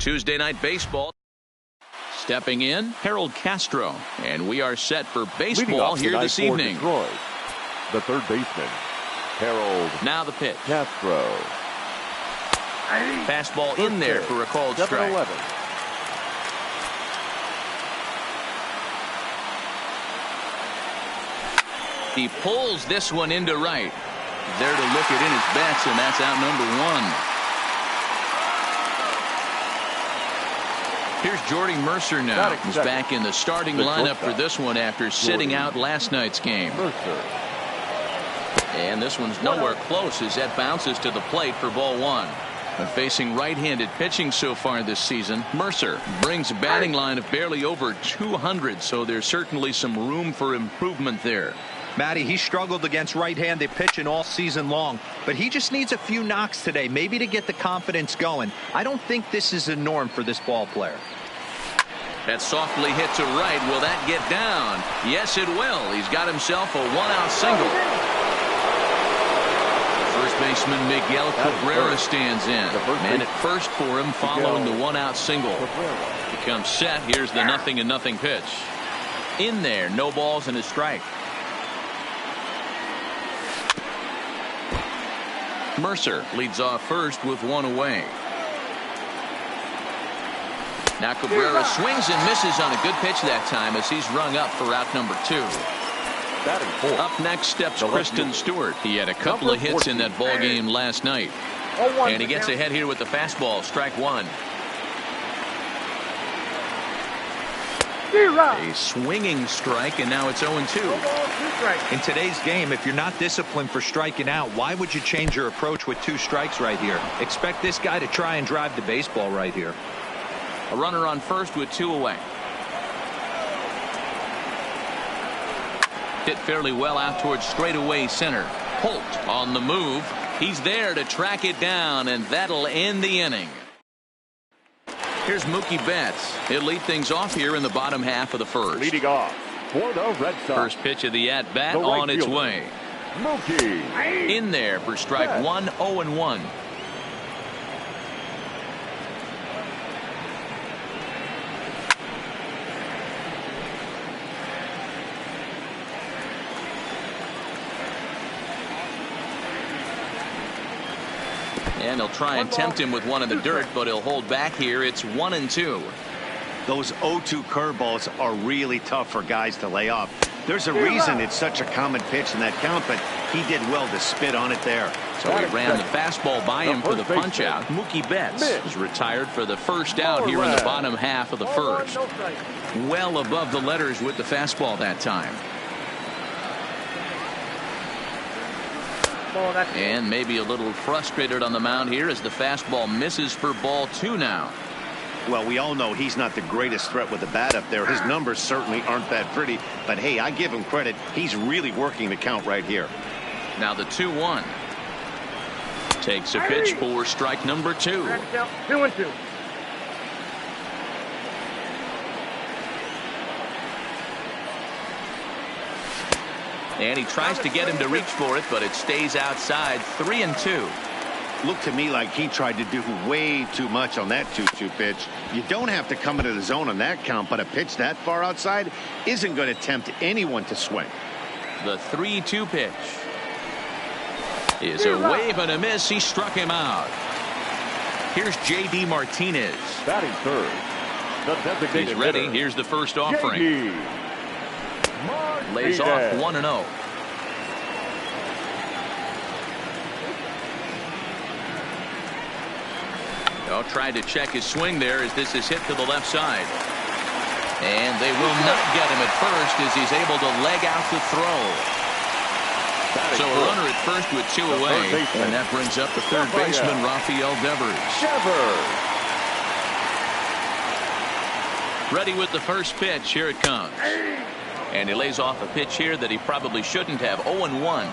Tuesday Night Baseball. Stepping in, Harold Castro. And we are set for baseball here this evening. Detroit, the third baseman, Harold. Now the pitch. Castro. Fastball in there for a called strike. 7-11. He pulls this one into right. There to look it in his bets, and that's out number one. Here's Jordy Mercer now. He's back in the starting lineup for this one after sitting out last night's game. And this one's nowhere close as that bounces to the plate for ball one. Facing right-handed pitching so far this season, Mercer brings a batting line of barely over 200, so there's certainly some room for improvement there. Matty, he struggled against right-handed pitching all season long, but he just needs a few knocks today, maybe to get the confidence going. I don't think this is a norm for this ball player. That softly hit to right. Will that get down? Yes, it will. He's got himself a one-out single. First baseman Miguel Cabrera stands in. Man at first for him following the one-out single. He comes set. Here's the 0-0 pitch. In there, no balls and a strike. Mercer leads off first with one away. Now Cabrera swings and misses on a good pitch that time as he's rung up for out number two. Up next steps Kristen Stewart. He had a couple of hits in that ball game last night. And he gets ahead here with the fastball. Strike one. A swinging strike, and now it's 0-2. In today's game, if you're not disciplined for striking out, why would you change your approach with two strikes right here? Expect this guy to try and drive the baseball right here. A runner on first with two away. Hit fairly well out towards straightaway center. Holt on the move. He's there to track it down, and that'll end the inning. Here's Mookie Betts. He'll lead things off here in the bottom half of the first. Leading off for the Red Sox. First pitch of the at-bat on its way. Mookie. In there for strike one, 0-1. And he'll try and tempt him with one in the dirt, but he'll hold back here. It's 1-2. Those 0-2 curveballs are really tough for guys to lay off. There's a reason it's such a common pitch in that count, but he did well to spit on it there. So he ran the fastball by him for the punch out. Mookie Betts is retired for the first out here in the bottom half of the first. Well above the letters with the fastball that time. And maybe a little frustrated on the mound here as the fastball misses for ball two now. Well, we all know he's not the greatest threat with the bat up there. His numbers certainly aren't that pretty, but hey, I give him credit. He's really working the count right here. Now the 2-1. Takes a pitch for strike number two. 2-2. And he tries to get him to reach for it, but it stays outside. 3-2. Looked to me like he tried to do way too much on that 2-2 pitch. You don't have to come into the zone on that count, but a pitch that far outside isn't going to tempt anyone to swing. The 3-2 pitch is a wave and a miss. He struck him out. Here's J.D. Martinez. Batting third. The designated He's ready. hitter. Here's the first offering. J.D. Lays off 1-0. Tried to check his swing there as this is hit to the left side. And they will not get him at first as he's able to leg out the throw. So a runner at first with two away. And that brings up the third baseman, Rafael Devers. Ready with the first pitch. Here it comes. And he lays off a pitch here that he probably shouldn't have. 0-1.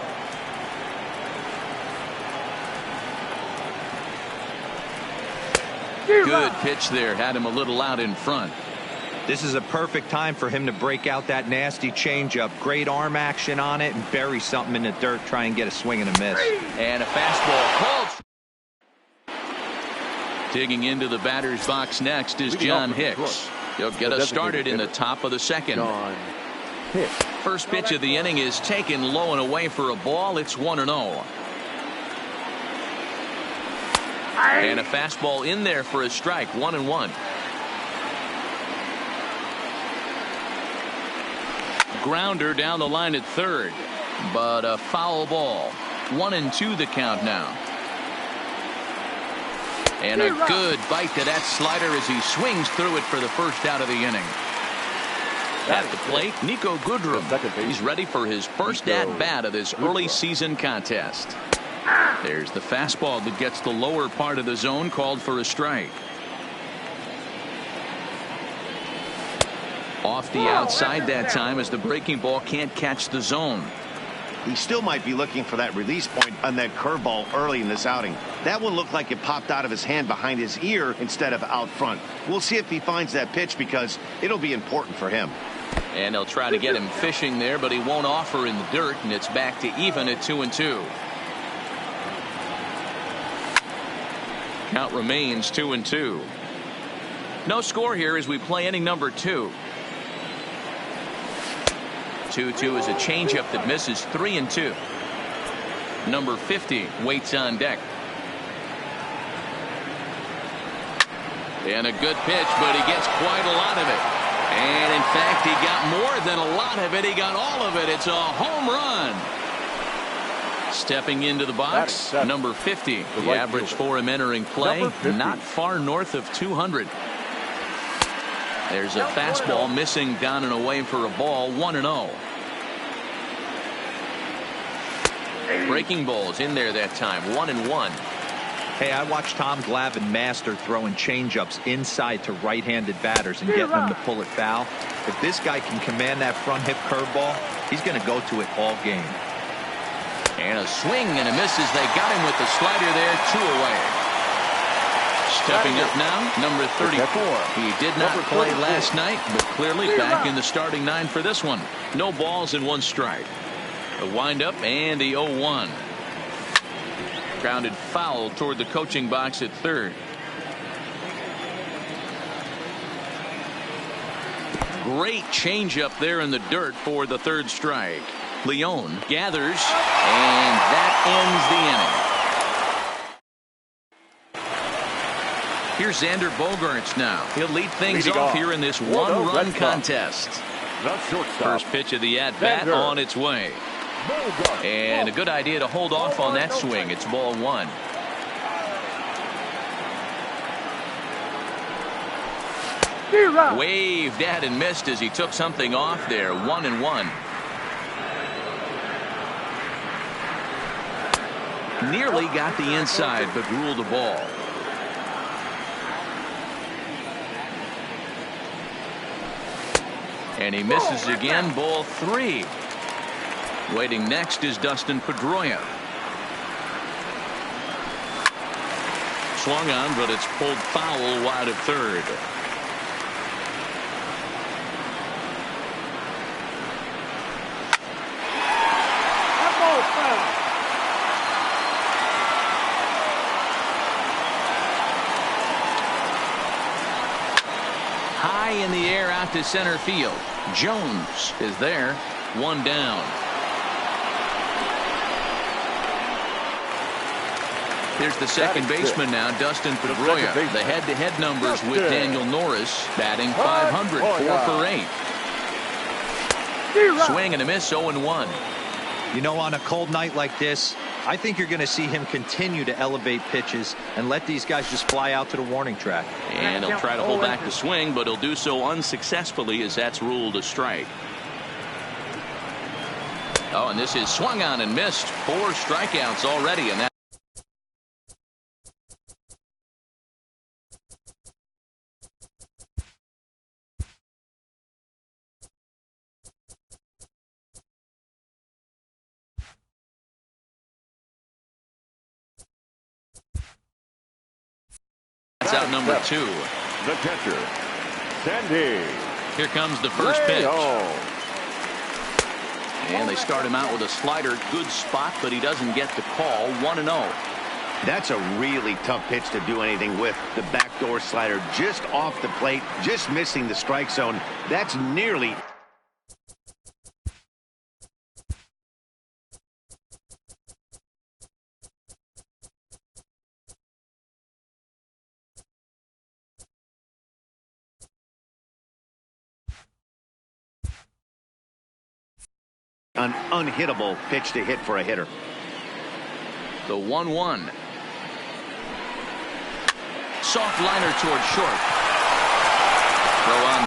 Good pitch there. Had him a little out in front. This is a perfect time for him to break out that nasty changeup. Great arm action on it and bury something in the dirt. Try and get a swing and a miss. And a fastball called. Digging into the batter's box next is John Hicks. He'll get us started in the top of the second. First pitch of the inning is taken low and away for a ball. It's 1-0. And a fastball in there for a strike. 1-1. Grounder down the line at third, but a foul ball. 1-2 the count now. And a good bite to that slider as he swings through it for the first out of the inning. At the plate, Nico Goodrum. He's ready for his first at-bat of this early season contest. There's the fastball that gets the lower part of the zone, called for a strike. Off the outside that time as the breaking ball can't catch the zone. He still might be looking for that release point on that curveball early in this outing. That one looked like it popped out of his hand behind his ear instead of out front. We'll see if he finds that pitch because it'll be important for him. And they'll try to get him fishing there, but he won't offer in the dirt, and it's back to even at 2-2. Count remains 2-2. No score here as we play inning number 2. 2-2 is a changeup that misses. 3-2. Number 50 waits on deck. And a good pitch, but he gets quite a lot of it. And in fact, he got more than a lot of it. He got all of it. It's a home run. Stepping into the box, number 50. The average for him entering play, not far north of 200. There's a fastball missing down and away for a ball. 1-0. Breaking balls in there that time. 1-1. Hey, I watched Tom Glavine master throwing changeups inside to right-handed batters and getting them to pull it foul. If this guy can command that front hip curveball, he's going to go to it all game. And a swing and a miss as they got him with the slider there. 2 away. Stepping up now, number 34. He did not play last night, but clearly back in the starting 9 for this one. No balls and 1 strike. The windup and the 0-1. Grounded foul toward the coaching box at third. Great changeup there in the dirt for the third strike. Leone gathers, and that ends the inning. Here's Xander Bogaerts now. He'll lead things off here in this one-run contest. First pitch of the at-bat on its way. And a good idea to hold off on that swing. It's ball 1. Waved at and missed as he took something off there. 1-1. Nearly got the inside, but ruled a ball. And he misses again. Ball 3. Waiting next is Dustin Pedroia. Swung on, but it's pulled foul wide of third. High in the air out to center field. Jones is there. 1 down. Here's the second baseman now, Dustin Pedroia. The head-to-head numbers with Daniel Norris, batting 500, 4 for 8. Swing and a miss, 0-1. You know, on a cold night like this, I think you're going to see him continue to elevate pitches and let these guys just fly out to the warning track. And he'll try to hold back the swing, but he'll do so unsuccessfully as that's ruled a strike. Oh, and this is swung on and missed. 4 strikeouts already, and out number 2. The catcher, Sandy. Here comes the first pitch. And they start him out with a slider. Good spot, but he doesn't get the call. 1-0. That's a really tough pitch to do anything with. The backdoor slider just off the plate, just missing the strike zone. That's nearly... an unhittable pitch to hit for a hitter. The 1-1. Soft liner toward short. Throw on.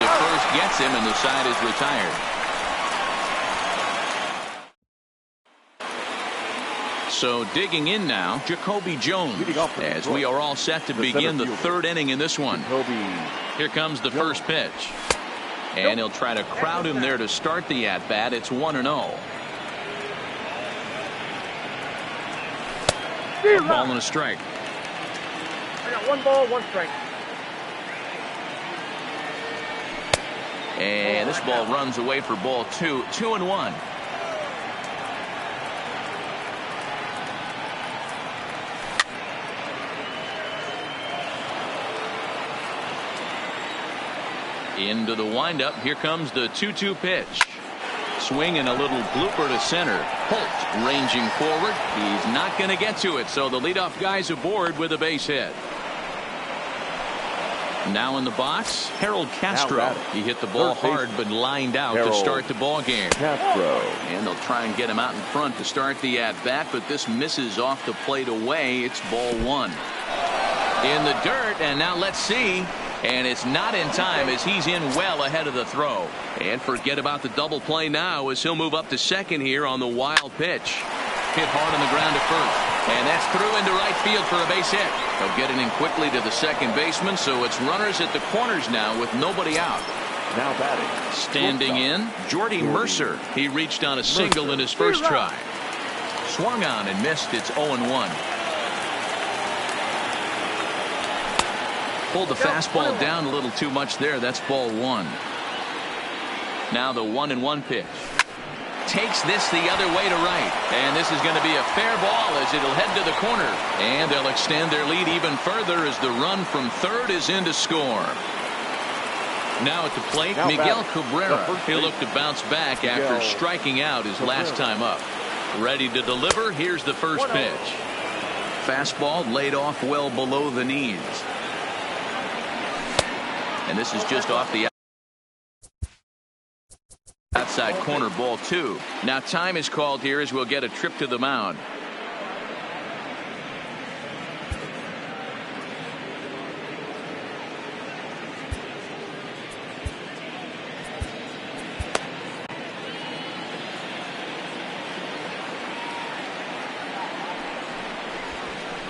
The first gets him and the side is retired. So digging in now, Jacoby Jones, as we are all set to begin the third inning in this one. Here comes the first pitch. And he'll try to crowd him there to start the at-bat. It's 1-0. A ball and a strike. I got 1 ball, 1 strike. And this ball runs away for ball 2. 2-1. Into the windup. Here comes the 2-2 pitch. Swing and a little blooper to center. Holt ranging forward. He's not going to get to it, so the leadoff guy's aboard with a base hit. Now in the box, Harold Castro. He hit the ball hard but lined out to start the ball game. Castro. And they'll try and get him out in front to start the at-bat, but this misses off the plate away. It's ball 1. In the dirt, and now let's see. And it's not in time as he's in well ahead of the throw. And forget about the double play now as he'll move up to second here on the wild pitch. Hit hard on the ground to first. And that's through into right field for a base hit. They'll get it in quickly to the second baseman, so it's runners at the corners now with nobody out. Now batting. Standing in, Jordy Mercer. He reached on a single in his first try. Swung on and missed. It's 0-1. Pulled the fastball down a little too much there. That's ball 1. Now the 1-1 pitch. Takes this the other way to right. And this is going to be a fair ball as it'll head to the corner. And they'll extend their lead even further as the run from third is in to score. Now at the plate, Miguel Cabrera. He'll look to bounce back after striking out his last time up. Ready to deliver. Here's the first pitch. Fastball laid off well below the knees. And this is just off the outside corner, ball 2. Now time is called here as we'll get a trip to the mound.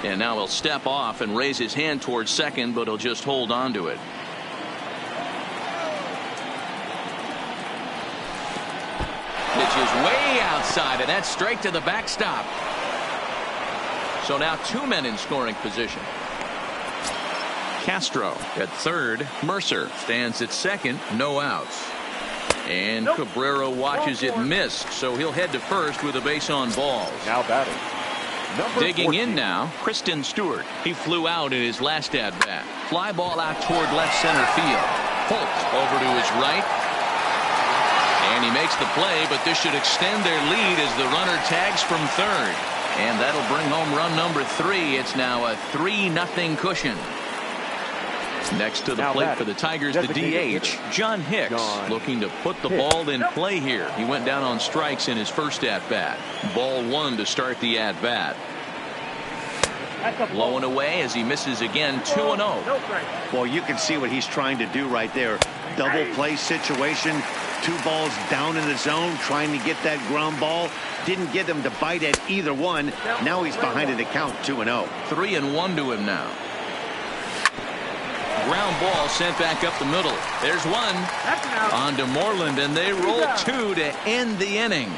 And now he'll step off and raise his hand towards second, but he'll just hold on to it. Pitches way outside, and that's straight to the backstop. So now 2 men in scoring position. Castro at third. Mercer stands at second. No outs. And Cabrera watches it miss, so he'll head to first with a base on balls. Now batting. Digging 14. In now, Kristen Stewart. He flew out in his last at-bat. Fly ball out toward left center field. Holt over to his right. And he makes the play, but this should extend their lead as the runner tags from third. And that'll bring home run number 3. It's now a 3-0 cushion. Next to the plate for the Tigers, the DH, John Hicks, looking to put the ball in play here. He went down on strikes in his first at-bat. Ball 1 to start the at-bat. Low and away as he misses again. 2-0. Well, you can see what he's trying to do right there. Double play situation. 2 balls down in the zone, trying to get that ground ball. Didn't get him to bite at either one. Now he's behind in the count. 2-0. 3-1 to him now. Ground ball sent back up the middle. There's one. On to Moreland, and they roll 2 to end the inning.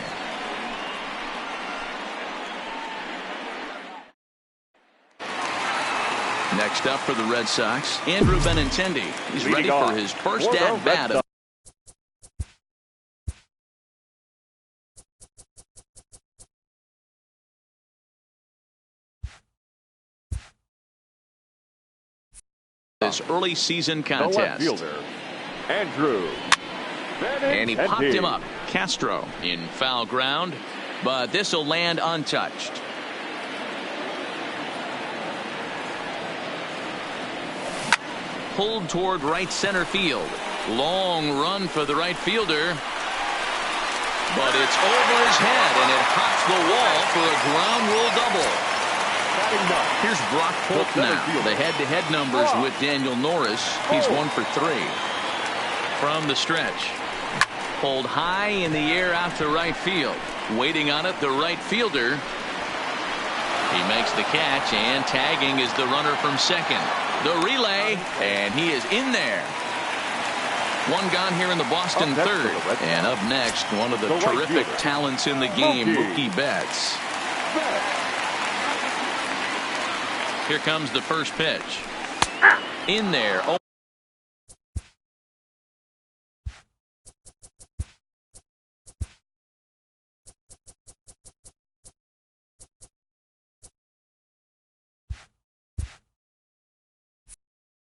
Next up for the Red Sox, Andrew Benintendi. He's ready for his first at-bat of this early season contest. Andrew Benintendi. And he popped him up. Castro in foul ground, but this will land untouched. Pulled toward right center field. Long run for the right fielder. But it's over his head, and it hops the wall for a ground rule double. Here's Brock Holt now. The head-to-head numbers with Daniel Norris. He's 1 for 3. From the stretch. Pulled high in the air out to right field. Waiting on it, the right fielder. He makes the catch, and tagging is the runner from second. The relay, and he is in there. One gone here in the Boston third. And up next, one of the terrific talents in the game, Mookie Betts. Here comes the first pitch. In there. Oh.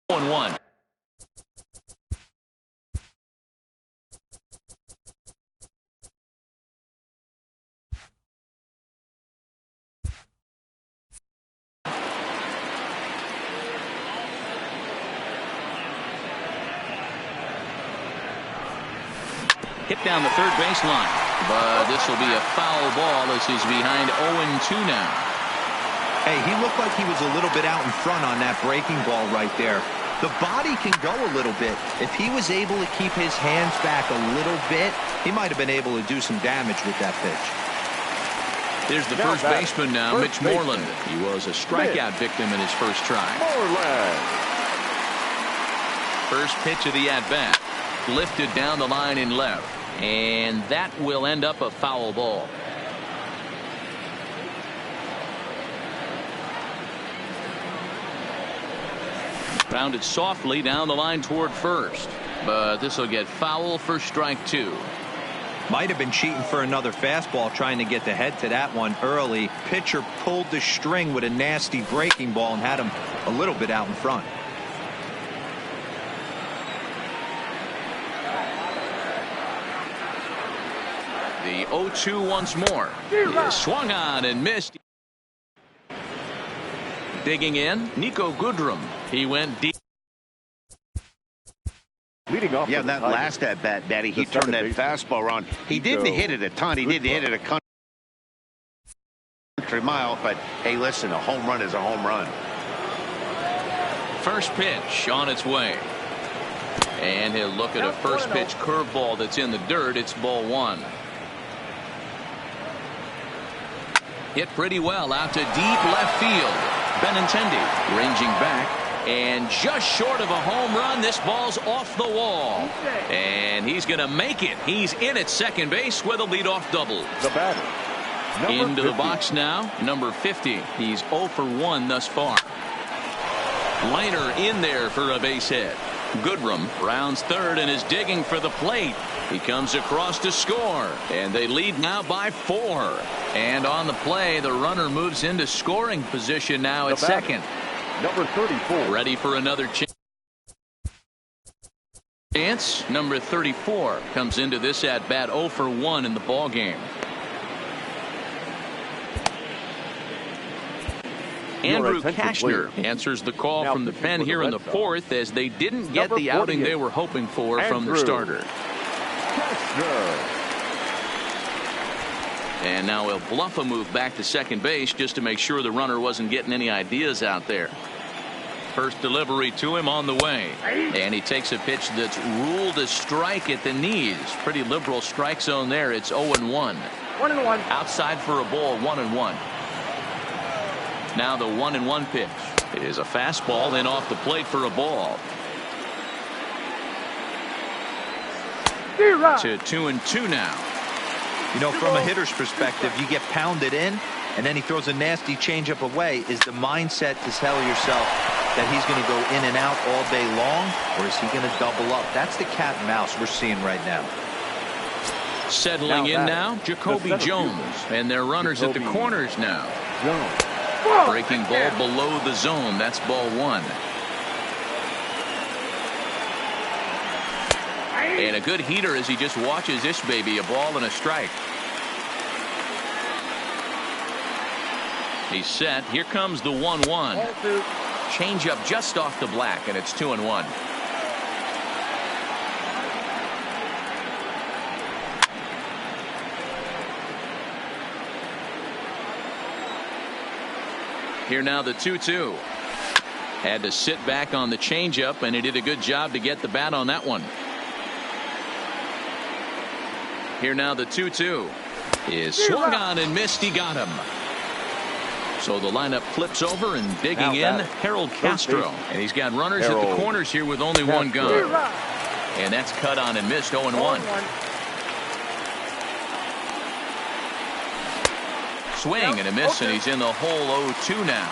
And 1. Hit down the third baseline, but this will be a foul ball as he's behind 0-2 now. Hey, he looked like he was a little bit out in front on that breaking ball right there. The body can go a little bit. If he was able to keep his hands back a little bit, he might have been able to do some damage with that pitch. There's the first baseman now, Mitch Moreland. He was a strikeout victim in his first try. First pitch of the at-bat. Lifted down the line in left. And that will end up a foul ball. Grounded softly down the line toward first. But this will get foul for strike 2. Might have been cheating for another fastball, trying to get the head to that one early. Pitcher pulled the string with a nasty breaking ball and had him a little bit out in front. The 0-2 once more. He swung on and missed. Digging in, Nico Goodrum. He went deep. Leading off. Yeah, that last at bat, Daddy, he turned that fastball around. He didn't hit it a ton. He didn't hit it a country mile. But hey, listen, a home run is a home run. First pitch on its way. And he'll look at a first pitch curveball that's in the dirt. It's ball 1. Hit pretty well out to deep left field. Benintendi ranging back. And just short of a home run, this ball's off the wall. And he's going to make it. He's in at second base with a leadoff double. The batter. Into the box now, number 50. He's 0 for 1 thus far. Liner in there for a base hit. Goodrum rounds third and is digging for the plate. He comes across to score, and they lead now by 4. And on the play, the runner moves into scoring position now at second. Number 34. Ready for another chance. Number 34 comes into this at bat 0 for 1 in the ball game. Andrew Kashner answers the call from the pen here in the 4th as they didn't get the outing they were hoping for from their starter. And now he'll bluff a move back to second base just to make sure the runner wasn't getting any ideas out there. First delivery to him on the way. And he takes a pitch that's ruled a strike at the knees. Pretty liberal strike zone there. It's 0-1. 1-1. Outside for a ball, 1-1. Now the 1-1 pitch. It is a fastball in off the plate for a ball. To 2-2 now. You know, from a hitter's perspective, you get pounded in, and then he throws a nasty changeup away. Is the mindset to tell yourself that he's going to go in and out all day long, or is he going to double up? That's the cat and mouse we're seeing right now. Settling in now, Jacoby Jones, and their runners at the corners now. Breaking ball below the zone. That's ball one. And a good heater as he just watches this baby, a ball and a strike. He's set. Here comes the 1-1. Change up just off the black, and it's 2-1. Here now the 2-2. Had to sit back on the changeup, and he did a good job to get the bat on that one. Here now the 2-2 is swung on and missed. He got him. So the lineup flips over, and digging in, Harold Castro. And he's got runners at the corners here with only one gun. And that's cut on and missed. 0-1. Swing and a miss, and he's in the hole. 0-2 now.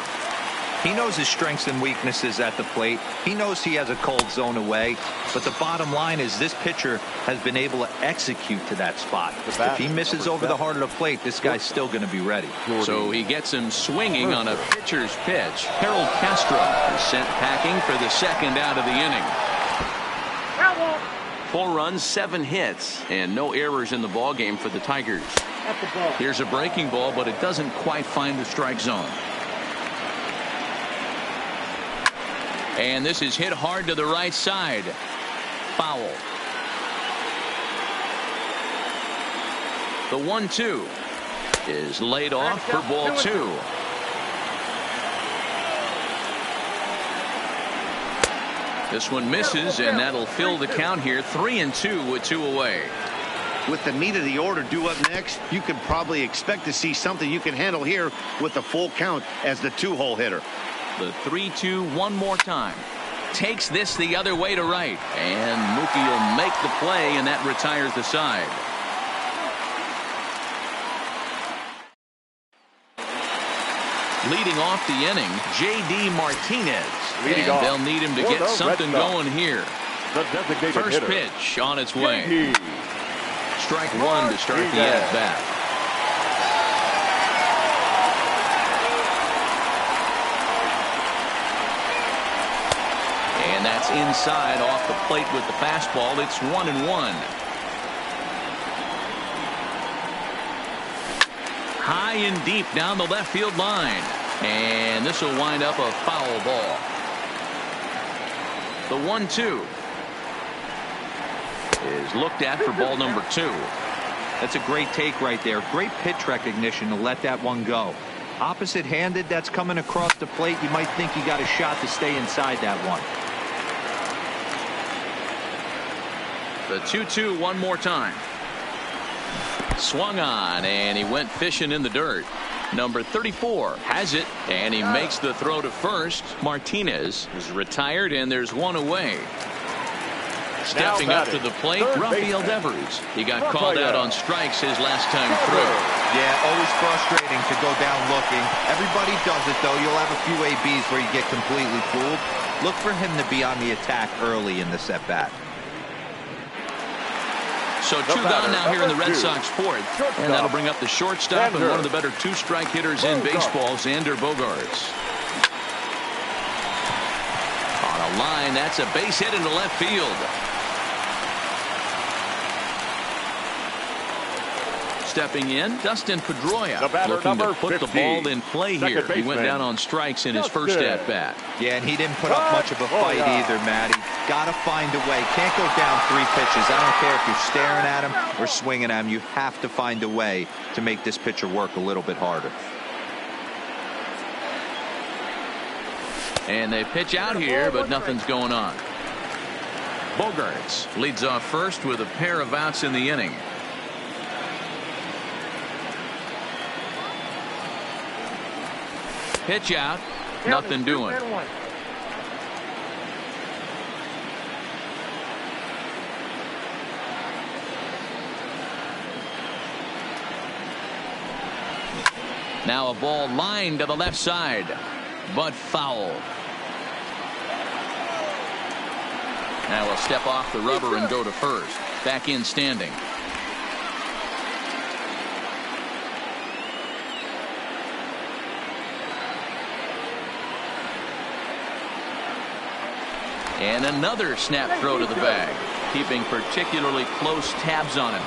He knows his strengths and weaknesses at the plate. He knows he has a cold zone away. But the bottom line is this pitcher has been able to execute to that spot. If he misses over the heart of the plate, this guy's still going to be ready. So he gets him swinging on a pitcher's pitch. Harold Castro is sent packing for the second out of the inning. 4 runs, 7 hits, and no errors in the ball game for the Tigers. Here's a breaking ball, but it doesn't quite find the strike zone. And this is hit hard to the right side. Foul. The 1-2 is laid off for ball 2. This one misses, and that'll fill the count here. 3-2 with 2 away. With the meat of the order due up next, you could probably expect to see something you can handle here with the full count as the 2-hole hitter. The 3-2 one more time. Takes this the other way to right. And Mookie will make the play, and that retires the side. Leading off the inning, J.D. Martinez. And they'll need him to get something going here. First pitch on its way. Strike one to start the at-bat. And that's inside off the plate with the fastball. It's 1-1. High and deep down the left field line. And this will wind up a foul ball. The 1-2 is looked at for ball number 2. That's a great take right there. Great pitch recognition to let that one go. Opposite handed, that's coming across the plate. You might think you got a shot to stay inside that one. The 2-2 one more time. Swung on, and he went fishing in the dirt. Number 34 has it, and he makes the throw to first. Martinez is retired, and there's one away. Stepping up to the plate, Rafael Devers. He got called out on strikes his last time through. Yeah, always frustrating to go down looking. Everybody does it, though. You'll have a few ABs where you get completely fooled. Look for him to be on the attack early in this at-bat. So 2 gone now here in the Red Sox 4th, and that'll bring up the shortstop and one of the better 2-strike hitters in baseball, Xander Bogaerts. On a line, that's a base hit into left field. Stepping in, Dustin Pedroia, looking to put the ball in play here. He went down on strikes in his first at-bat. Yeah, and he didn't put up much of a fight either, Matty. Got to find a way. Can't go down 3 pitches. I don't care if you're staring at him or swinging at him. You have to find a way to make this pitcher work a little bit harder. And they pitch out here, but nothing's going on. Bogaerts leads off first with a pair of outs in the inning. Pitch out, nothing doing. Now a ball lined to the left side, but foul. Now we'll step off the rubber and go to first. Back in standing. And another snap throw to the bag, keeping particularly close tabs on him.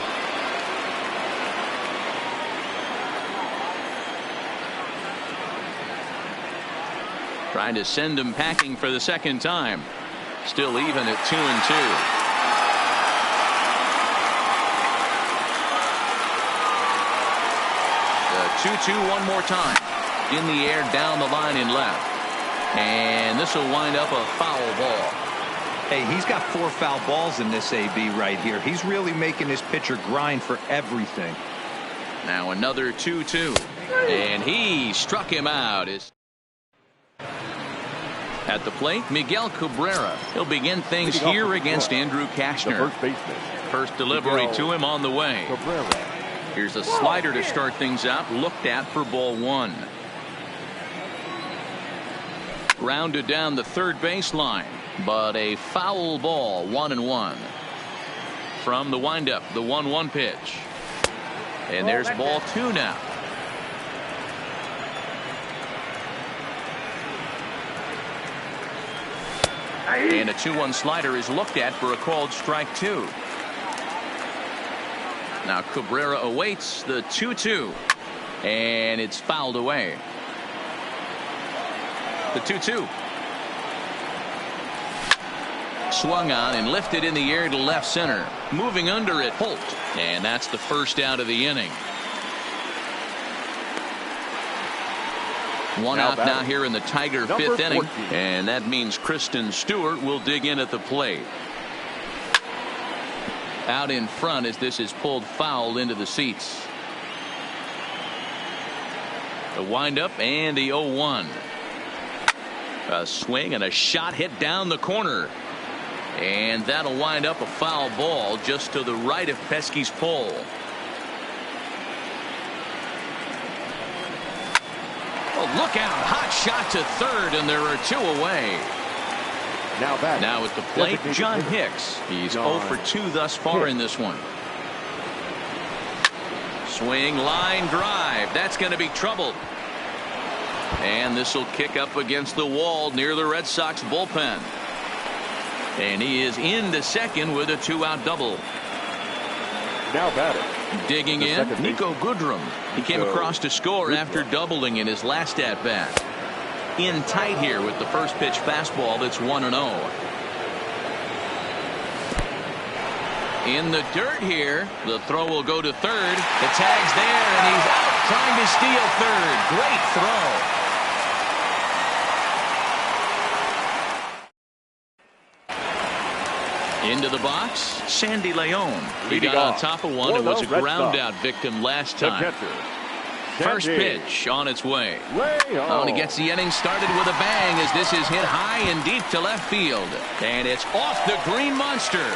Trying to send him packing for the second time. Still even at 2-2. The 2-2 one more time. In the air, down the line in left. And this will wind up a foul ball. Hey, he's got 4 foul balls in this AB right here. He's really making his pitcher grind for everything. Now another 2-2. And he struck him out. At the plate, Miguel Cabrera. He'll begin things here against Andrew Kashner. First delivery to him on the way. Here's a slider to start things out. Looked at for ball 1. Grounded down the third baseline, but a foul ball. 1-1. From the windup, the 1-1 pitch. And there's ball 2 now. And a 2-1 slider is looked at for a called strike 2. Now Cabrera awaits the 2-2. And it's fouled away. The 2-2. Swung on and lifted in the air to left center. Moving under it, Holt. And that's the first out of the inning. One out now here in the Tiger fifth inning. And that means Kristen Stewart will dig in at the plate. Out in front as this is pulled foul into the seats. The windup and the 0-1. A swing and a shot hit down the corner. And that'll wind up a foul ball just to the right of Pesky's pole. Look out, hot shot to third, and there are 2 away. Now at the plate, John Hicks. He's 0 for 2 thus far in this one. Swing, line drive. That's going to be trouble. And this will kick up against the wall near the Red Sox bullpen. And he is into second with a 2-out double. Now batting. Digging in, Nico Goodrum. He came across to score after doubling in his last at bat. In tight here with the first pitch fastball that's 1-0. In the dirt here, the throw will go to third. The tag's there, and he's out trying to steal third. Great throw. Into the box, Sandy Leon. He got on top of one and was a ground out victim last time. First pitch on its way. Oh, and he gets the inning started with a bang as this is hit high and deep to left field. And it's off the green monster.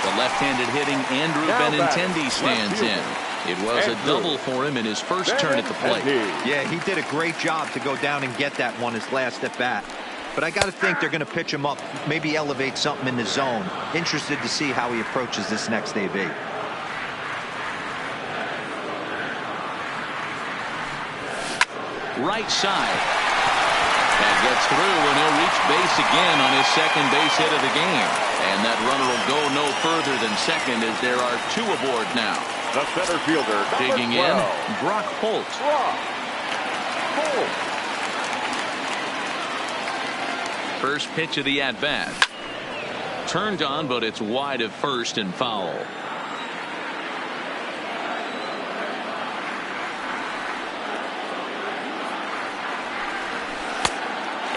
The left-handed hitting Andrew Benintendi stands in. It was a double for him in his first turn at the plate. Yeah, he did a great job to go down and get that one his last at bat. But I got to think they're going to pitch him up, maybe elevate something in the zone. Interested to see how he approaches this next AB. Right side. That gets through, and he'll reach base again on his second base hit of the game. And that runner will go no further than second as there are 2 aboard now. The center fielder, digging in, Brock Holt. First pitch of the at-bat. Turned on, but it's wide of first and foul.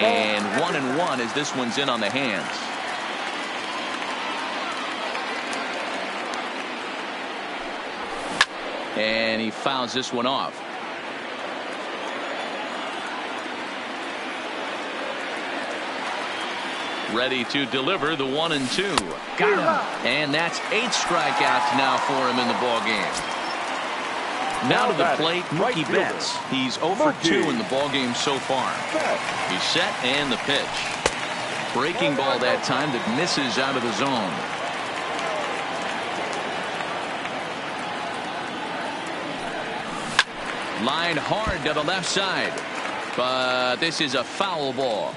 And 1-1 as this one's in on the hands. And he fouls this one off. Ready to deliver the 1-2. Got him. And that's 8 strikeouts now for him in the ball game. Now to the plate, Mookie Betts. He's 0 for 2 in the ball game so far. He's set and the pitch. Breaking ball that time that misses out of the zone. Line hard to the left side. But this is a foul ball.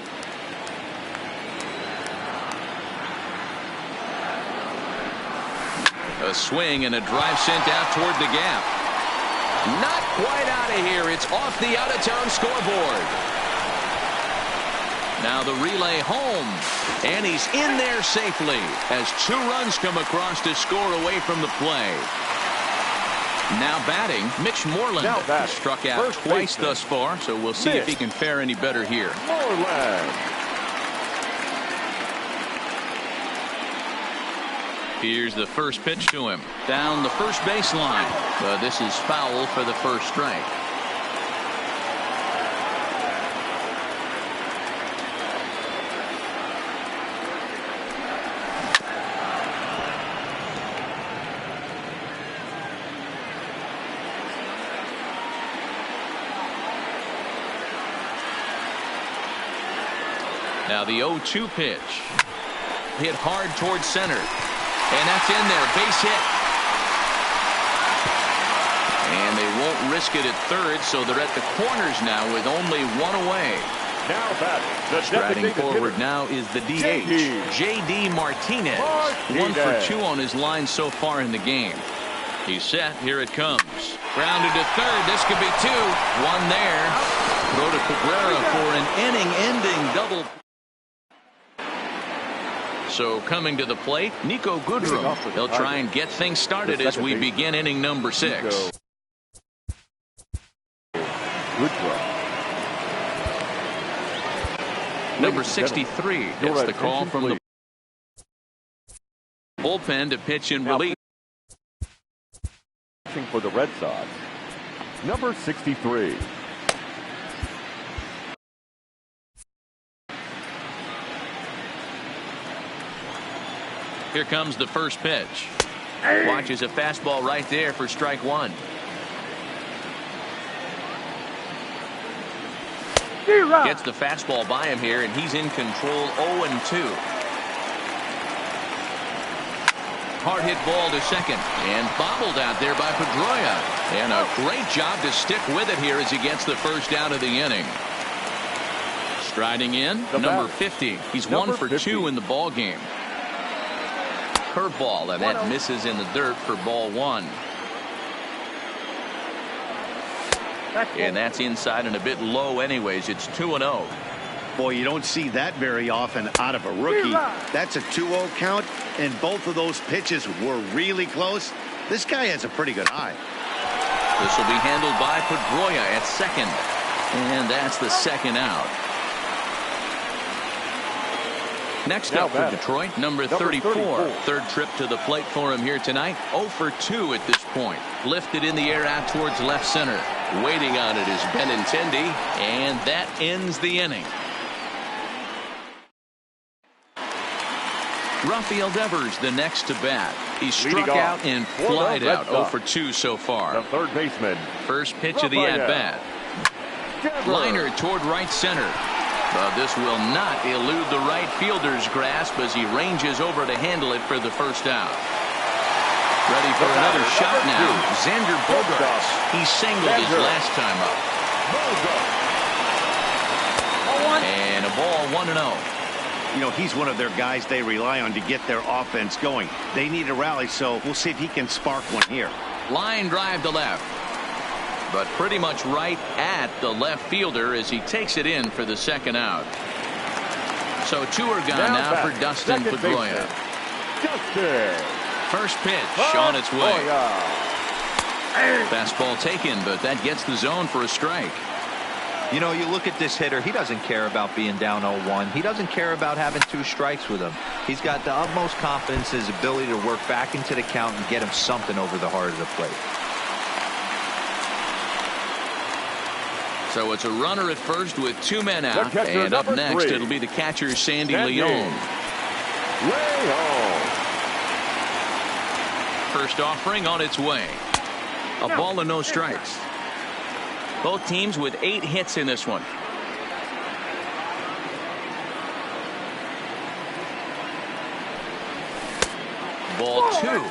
A swing and a drive sent out toward the gap. Not quite out of here. It's off the out-of-town scoreboard. Now the relay home. And he's in there safely as 2 runs come across to score away from the play. Now batting, Mitch Moreland. He struck out twice thus far, so we'll see if he can fare any better here. Moreland. Here's the first pitch to him. Down the first baseline. But this is foul for the first strike. Now the 0-2 pitch. Hit hard towards center. And that's in there. Base hit. And they won't risk it at third, so they're at the corners now with only 1 away. Now batting. Striding forward now is the DH, J.D. Martinez. 1 for 2 on his line so far in the game. He's set. Here it comes. Grounded to third. This could be 2. 1 there. Throw to Cabrera for an inning-ending double. So coming to the plate, Nico Goodrum. He'll try and get things started as we begin inning number 6. Number 63 gets the call from the bullpen to pitch in relief. For the Red Sox, number 63. Here comes the first pitch. Watches a fastball right there for strike 1. Gets the fastball by him here, and he's in control. 0-2. Hard hit ball to second, and bobbled out there by Pedroia. And a great job to stick with it here as he gets the first out of the inning. Striding in, number 50. He's 1 for 2 in the ball game. Curveball, and that misses in the dirt for ball 1. And that's inside and a bit low anyways. It's 2-0. Boy, you don't see that very often out of a rookie. That's a 2-0 count, and both of those pitches were really close. This guy has a pretty good eye. This will be handled by Pedroia at second. And that's the second out. Next up for Detroit, number 34. Third trip to the plate for him here tonight. 0 for 2 at this point. Lifted in the air out towards left center. Waiting on it is Benintendi, and that ends the inning. Rafael Devers the next to bat. He struck out and flied out. 0 for 2 so far. The third baseman. First pitch of the at-bat. Liner toward right center. But this will not elude the right fielder's grasp as he ranges over to handle it for the first out. Ready for another shot now. Xander Bogaerts. He singled his last time up. And a ball 1-0. You know, he's one of their guys they rely on to get their offense going. They need a rally, so we'll see if he can spark one here. Line drive to left. But pretty much right at the left fielder as he takes it in for the second out. So 2 are gone now for Dustin Pedroia. First pitch on its way. Fastball taken, but that gets the zone for a strike. You know, you look at this hitter, he doesn't care about being down 0-1. He doesn't care about having 2 strikes with him. He's got the utmost confidence in his ability to work back into the count and get him something over the heart of the plate. So it's a runner at first with 2 men out. catcher, And up number next, 3. it'll be the catcher, Sandy Sandy Leon. Leon. First offering on its way. A ball and no strikes. Both teams with 8 hits in this one. Ball 2.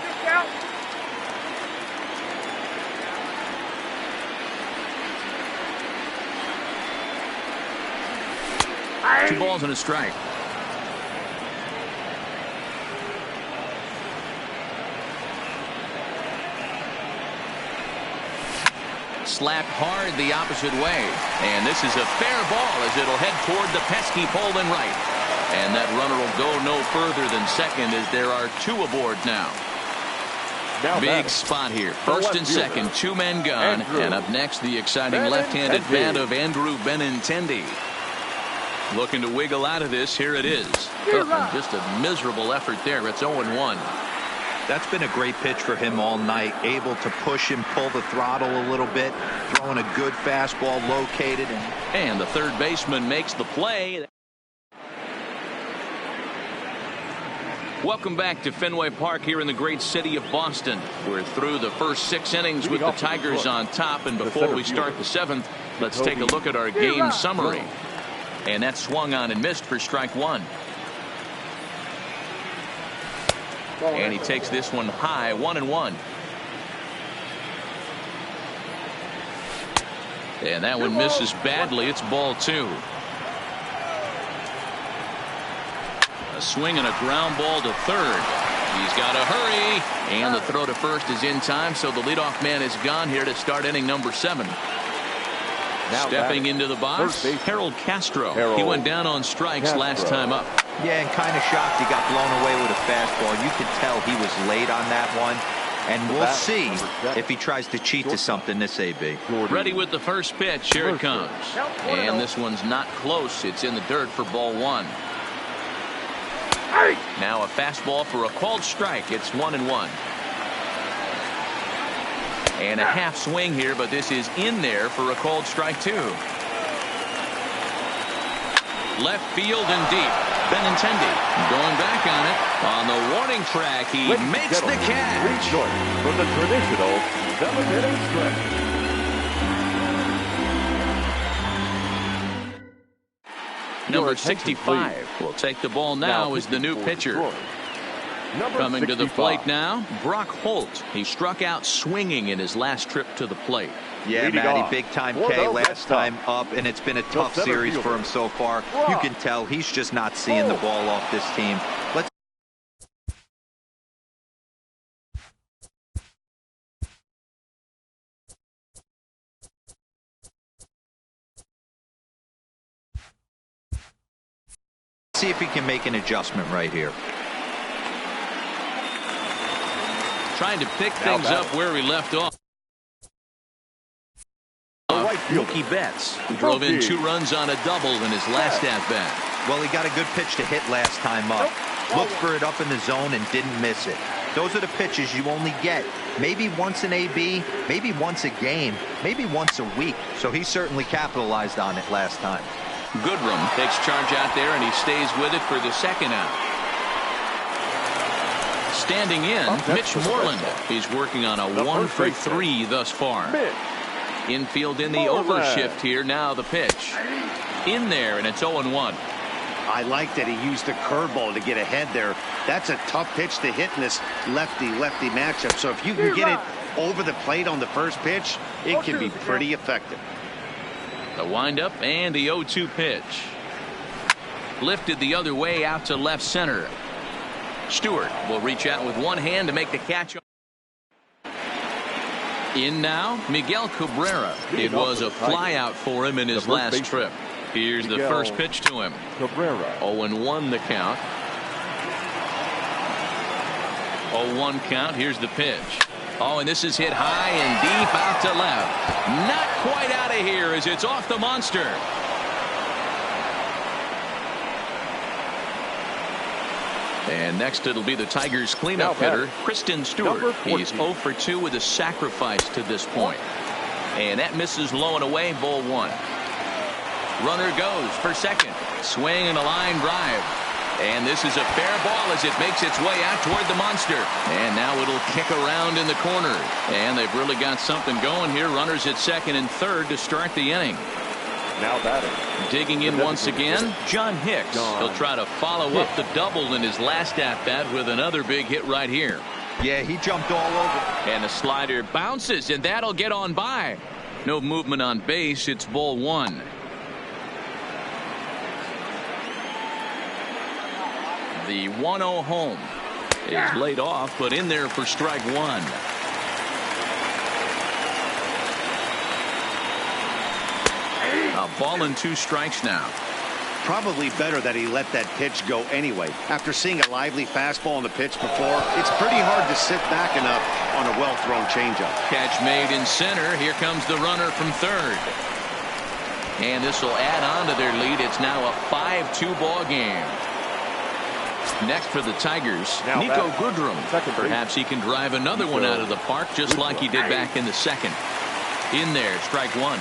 Two balls and a strike. Slapped hard the opposite way. And this is a fair ball as it'll head toward the pesky pole and right. And that runner will go no further than second as there are 2 aboard now. Big spot here. First and second, 2 men gone. And up next, the exciting left-handed bat of Andrew Benintendi. Looking to wiggle out of this. Here it is. Just a miserable effort there. It's 0-1. That's been a great pitch for him all night. Able to push and pull the throttle a little bit. Throwing a good fastball located. And the third baseman makes the play. Welcome back to Fenway Park here in the great city of Boston. We're through the first 6 innings with the Tigers on top. And before we start the 7th, let's take a look at our game summary. And that swung on and missed for strike 1. And he takes this one high, 1-1. And that one misses badly. It's ball 2. A swing and a ground ball to third. He's got to hurry. And the throw to first is in time, so the leadoff man is gone here to start inning number 7. Now stepping into the box, Harold Castro. He went down on strikes last time up. Yeah, and kind of shocked he got blown away with a fastball. You could tell he was late on that one. And we'll see if he tries to cheat to something this AB. Ready with the first pitch. Here it comes. And this one's not close. It's in the dirt for ball 1. Now a fastball for a called strike. It's 1-1. And a half swing here, but this is in there for a called strike 2. Left field and deep. Benintendi going back on it. On the warning track, he makes the catch. From the traditional 7-inning stretch. Number 65 will take the ball now as the new pitcher. Coming to the plate now, Brock Holt. He struck out swinging in his last trip to the plate. Yeah, Matty, big time K last time up, and it's been a tough series for him so far. You can tell he's just not seeing the ball off this team. Let's see if he can make an adjustment right here. Trying to pick things up where we left off. Mookie Betts, who drove in 2 runs on a double in his last at-bat. Well, he got a good pitch to hit last time up. Looked for it up in the zone and didn't miss it. Those are the pitches you only get maybe once an AB, maybe once a game, maybe once a week. So he certainly capitalized on it last time. Goodrum takes charge out there, and he stays with it for the second out. Standing in, Mitch Moreland. He's working on a 1 for 3 thus far. Infield in the overshift here. Now the pitch. In there, and it's 0-1. I like that he used the curveball to get ahead there. That's a tough pitch to hit in this lefty-lefty matchup. So if you can get it over the plate on the first pitch, it can be pretty effective. The windup and the 0-2 pitch. Lifted the other way out to left center. Stewart will reach out with one hand to make the catch. In now, Miguel Cabrera. It was a flyout for him in his last trip. Here's the first pitch to him. Cabrera. 0-1 the count. 0-1 count. Here's the pitch. Oh, and this is hit high and deep out to left. Not quite out of here as it's off the monster. And next it'll be the Tigers cleanup hitter, Kristen Stewart. He's 0 for 2 with a sacrifice to this point. And that misses low and away, ball one. Runner goes for second. Swing and a line drive. And this is a fair ball as it makes its way out toward the monster. And now it'll kick around in the corner. And they've really got something going here. Runners at second and third to start the inning. Now batting. Digging in once again, John Hicks. He'll try to follow up the double in his last at-bat with another big hit right here. Yeah, he jumped all over. And a slider bounces, and that'll get on by. No movement on base. It's ball one. The 1-0 home is laid off, but in there for strike one. A ball and 2 strikes now. Probably better that he let that pitch go anyway. After seeing a lively fastball on the pitch before, it's pretty hard to sit back enough on a well-thrown changeup. Catch made in center. Here comes the runner from third. And this will add on to their lead. It's now a 5-2 ball game. Next for the Tigers, now Nico Goodrum. Perhaps he can drive another one out of the park just like he did back in the second. In there, strike one.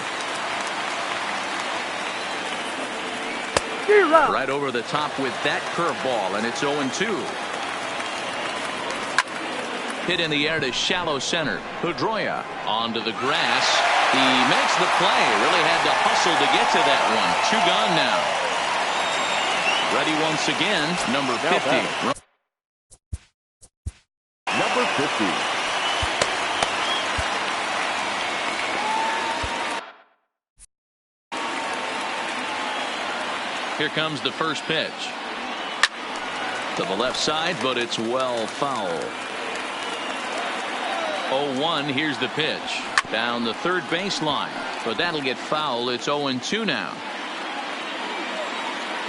Right over the top with that curveball, and it's 0-2. Hit in the air to shallow center. Pedroia onto the grass. He makes the play. Really had to hustle to get to that one. 2 gone now. Ready once again, number 50. Number 50. Here comes the first pitch. To the left side, but it's well foul. 0-1, here's the pitch. Down the third baseline, but that'll get foul. It's 0-2 now.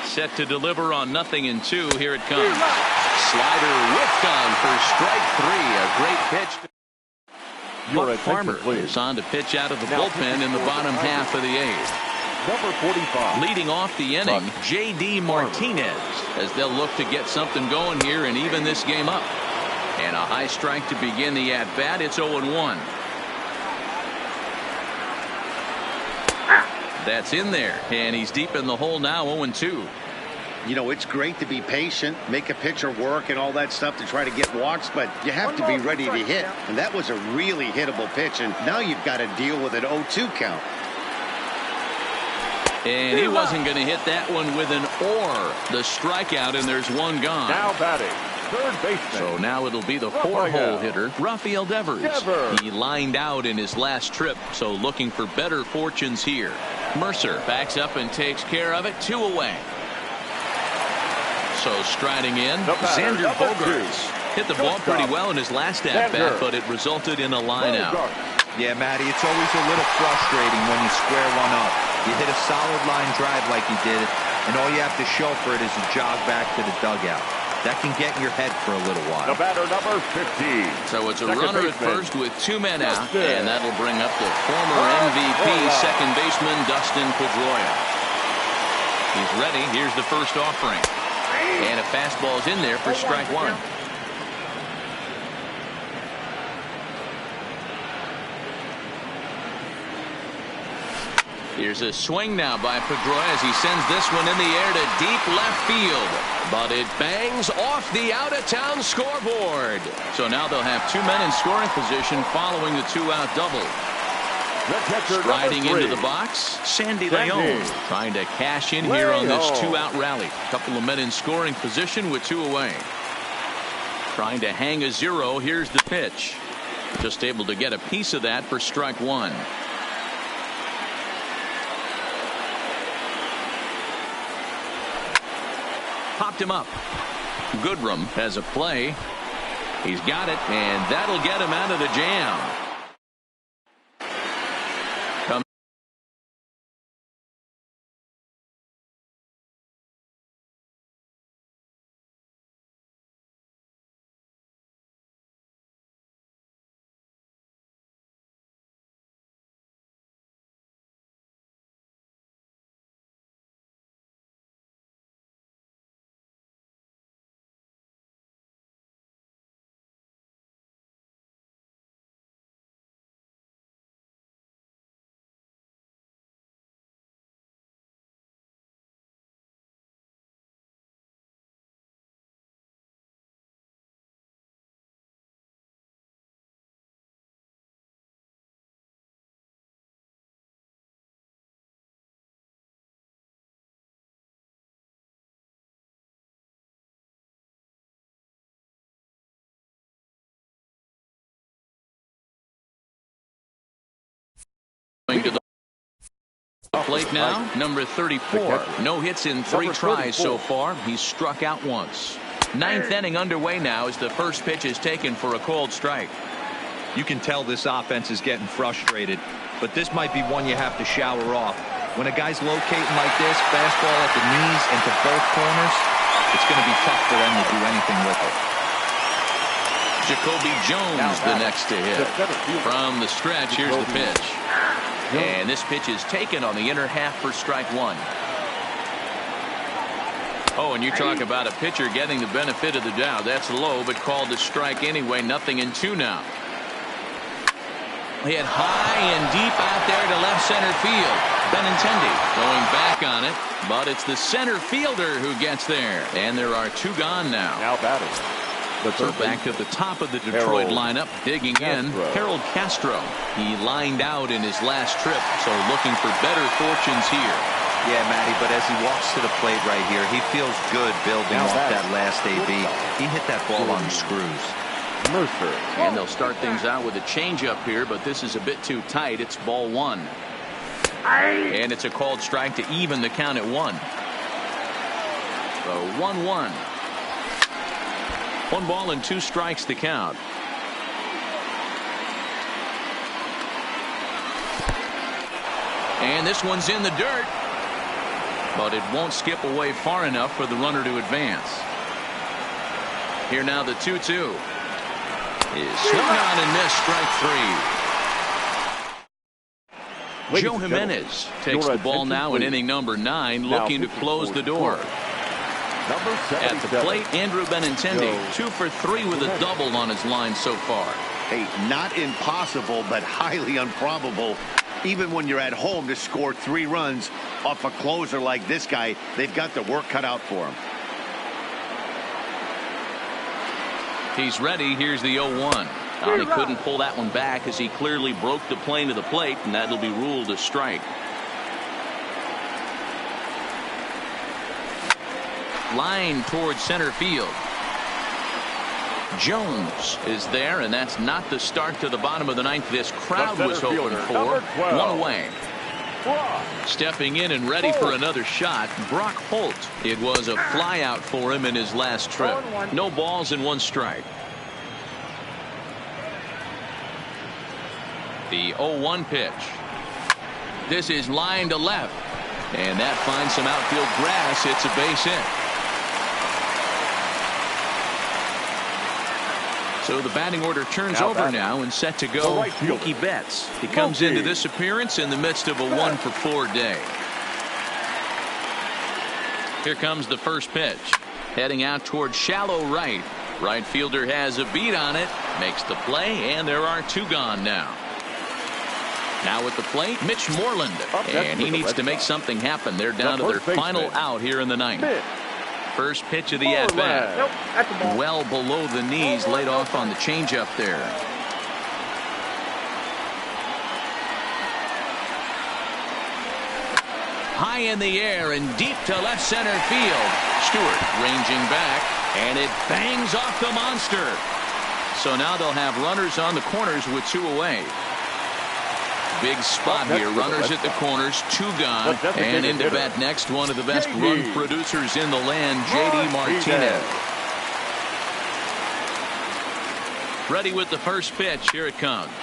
Set to deliver on 0-2. Here it comes. Slider whipped on for strike 3. A great pitch. Buck Farmer is on to pitch out of the bullpen in the bottom half of the 8th. Number 45. Leading off the inning, J.D. Martinez, as they'll look to get something going here and even this game up. And a high strike to begin the at-bat. It's 0-1. That's in there, and he's deep in the hole now, 0-2. You know, it's great to be patient, make a pitcher work and all that stuff to try to get walks, but you have to be ready to hit. And that was a really hittable pitch, and now you've got to deal with an 0-2 count. And he wasn't going to hit that one with an or. The strikeout, and there's 1 gone. Now batting, third baseman. So now it'll be the 4-hole hitter, Rafael Devers. He lined out in his last trip, so looking for better fortunes here. Mercer backs up and takes care of it. 2 away. So striding in, Xander Bogaerts hit the ball pretty well in his last at-bat, but it resulted in a line out. Yeah, Matty, it's always a little frustrating when you square one up. You hit a solid line drive like he did, and all you have to show for it is a jog back to the dugout. That can get in your head for a little while. The batter, number 15. So it's a runner at first with 2 men out, and that'll bring up the former MVP second baseman Dustin Pedroia. He's ready. Here's the first offering. And a fastball's in there for strike 1. Here's a swing now by Pedroia as he sends this one in the air to deep left field. But it bangs off the out-of-town scoreboard. So now they'll have 2 men in scoring position following the 2-out double. Striding into the box, Sandy Leon trying to cash in here on this 2-out rally. Couple of men in scoring position with 2 away. Trying to hang a 0. Here's the pitch. Just able to get a piece of that for strike 1. Popped him up. Goodrum has a play. He's got it, and that'll get him out of the jam. The plate now, number 34. No hits in 3 tries so far. He's struck out once. 9th inning underway now as the first pitch is taken for a called strike. You can tell this offense is getting frustrated, but this might be one you have to shower off. When a guy's locating like this, fastball at the knees into both corners, it's going to be tough for them to do anything with it. Jacoby Jones the next to hit. From the stretch, here's the pitch. And this pitch is taken on the inner half for strike 1. Oh, and you talk about a pitcher getting the benefit of the doubt. That's low, but called a strike anyway. 0-2 now. Hit high and deep out there to left center field. Benintendi going back on it, but it's the center fielder who gets there. And there are 2 gone now. Now batting. So back to the top of the Detroit lineup, digging in, Harold Castro. He lined out in his last trip, so looking for better fortunes here. Yeah, Matty, but as he walks to the plate right here, he feels good building off that last AB. He hit that ball on the screws. Mercer. And they'll start things out with a changeup here, but this is a bit too tight. It's ball 1. And it's a called strike to even the count at 1. So 1-1. 1 ball and 2 strikes to count. And this one's in the dirt, but it won't skip away far enough for the runner to advance. Here now the 2-2 is swung on and missed, strike 3. Joe Jimenez takes the ball now in inning number 9, looking to close the door. At the plate, Andrew Benintendi, 2 for 3 with a double on his line so far. Hey, not impossible, but highly improbable. Even when you're at home to score 3 runs off a closer like this guy, they've got the work cut out for him. He's ready. Here's the 0-1. He couldn't pull that one back as he clearly broke the plane of the plate, and that'll be ruled a strike. Line towards center field. Jones is there, and that's not the start to the bottom of the 9th this crowd was hoping for. 1 away. Stepping in and ready for another shot, Brock Holt. It was a fly out for him in his last trip. No balls and 1 strike. The 0-1 pitch. This is line to left, and that finds some outfield grass. It's a base hit. So the batting order turns over now and set to go. Mookie Betts. He comes into this appearance in the midst of a 1-for-4 day. Here comes the first pitch. Heading out towards shallow right. Right fielder has a beat on it. Makes the play, and there are 2 gone now. Now at the plate, Mitch Moreland. And he needs to make something happen. They're down to their final out here in the 9th. First pitch of the at-bat. Well below the knees, laid off on the changeup there. High in the air and deep to left center field. Stewart ranging back, and it bangs off the monster. So now they'll have runners on the corners with 2 away. Big spot here. Runners at the corners, 2 gone. And into bat next, one of the best run producers in the land, J.D. Martinez. Ready with the first pitch. Here it comes.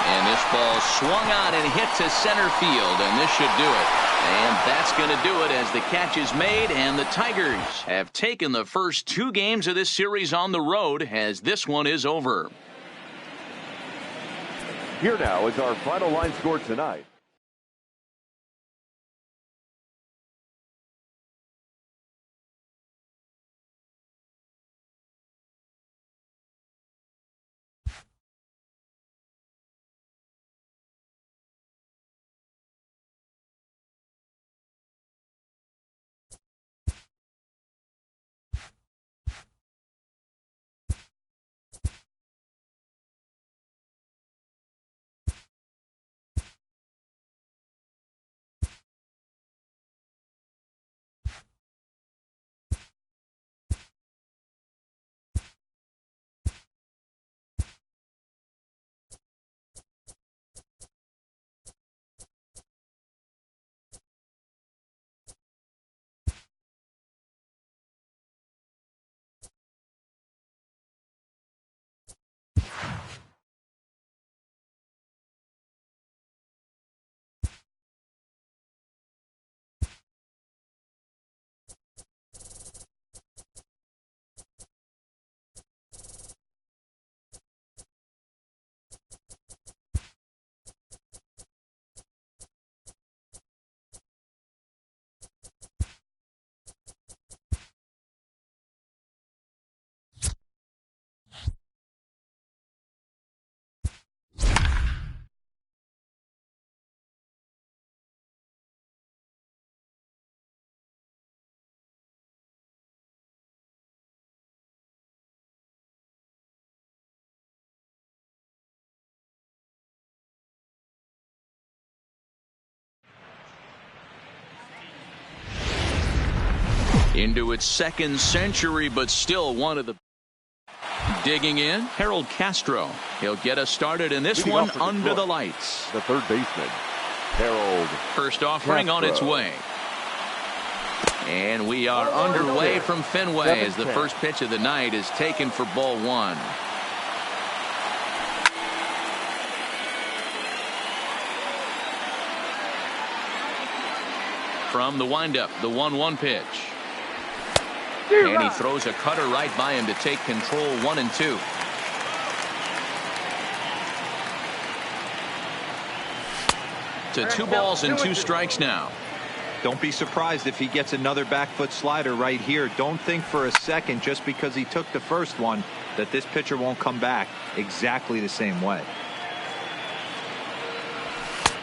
And this ball swung on and hit to center field, and this should do it. And that's going to do it as the catch is made, and the Tigers have taken the first 2 games of this series on the road as this one is over. Here now is our final line score tonight. Into its second century, but still one of the. Digging in, Harold Castro. He'll get us started in this one under the lights. The third baseman, Harold. First offering on its way. And we are underway from Fenway as the first pitch of the night is taken for ball one. From the windup, the 1-1 pitch. And he throws a cutter right by him to take control, 1-2. To 2 balls and 2 strikes now. Don't be surprised if he gets another back foot slider right here. Don't think for a second just because he took the first one that this pitcher won't come back exactly the same way.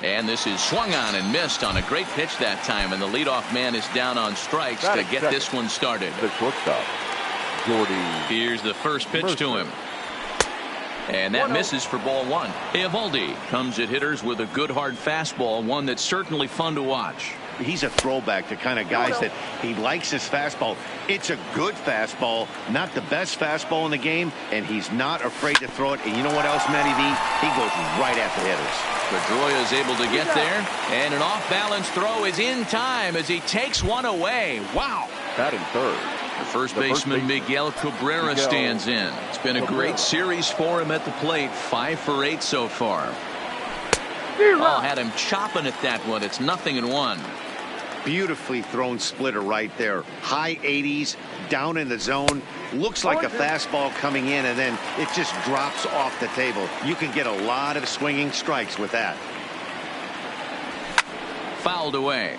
And this is swung on and missed on a great pitch that time, and the leadoff man is down on strikes to get this one started. The shortstop, Jordy. Here's the first pitch to him. And that misses for ball one. Eovaldi comes at hitters with a good hard fastball, one that's certainly fun to watch. He's a throwback to kind of guys that he likes his fastball. It's a good fastball, not the best fastball in the game, and he's not afraid to throw it. And you know what else, Matty V? He goes right after hitters. Pedroia is able to get there, and an off-balance throw is in time as he takes one away. Wow. Batting third. The first baseman, Miguel Cabrera, stands in. It's been a great series for him at the plate, 5 for 8 so far. Oh, had him chopping at that one. It's 0-1. Beautifully thrown splitter right there. High 80s, down in the zone. Looks like a fastball coming in, and then it just drops off the table. You can get a lot of swinging strikes with that. Fouled away.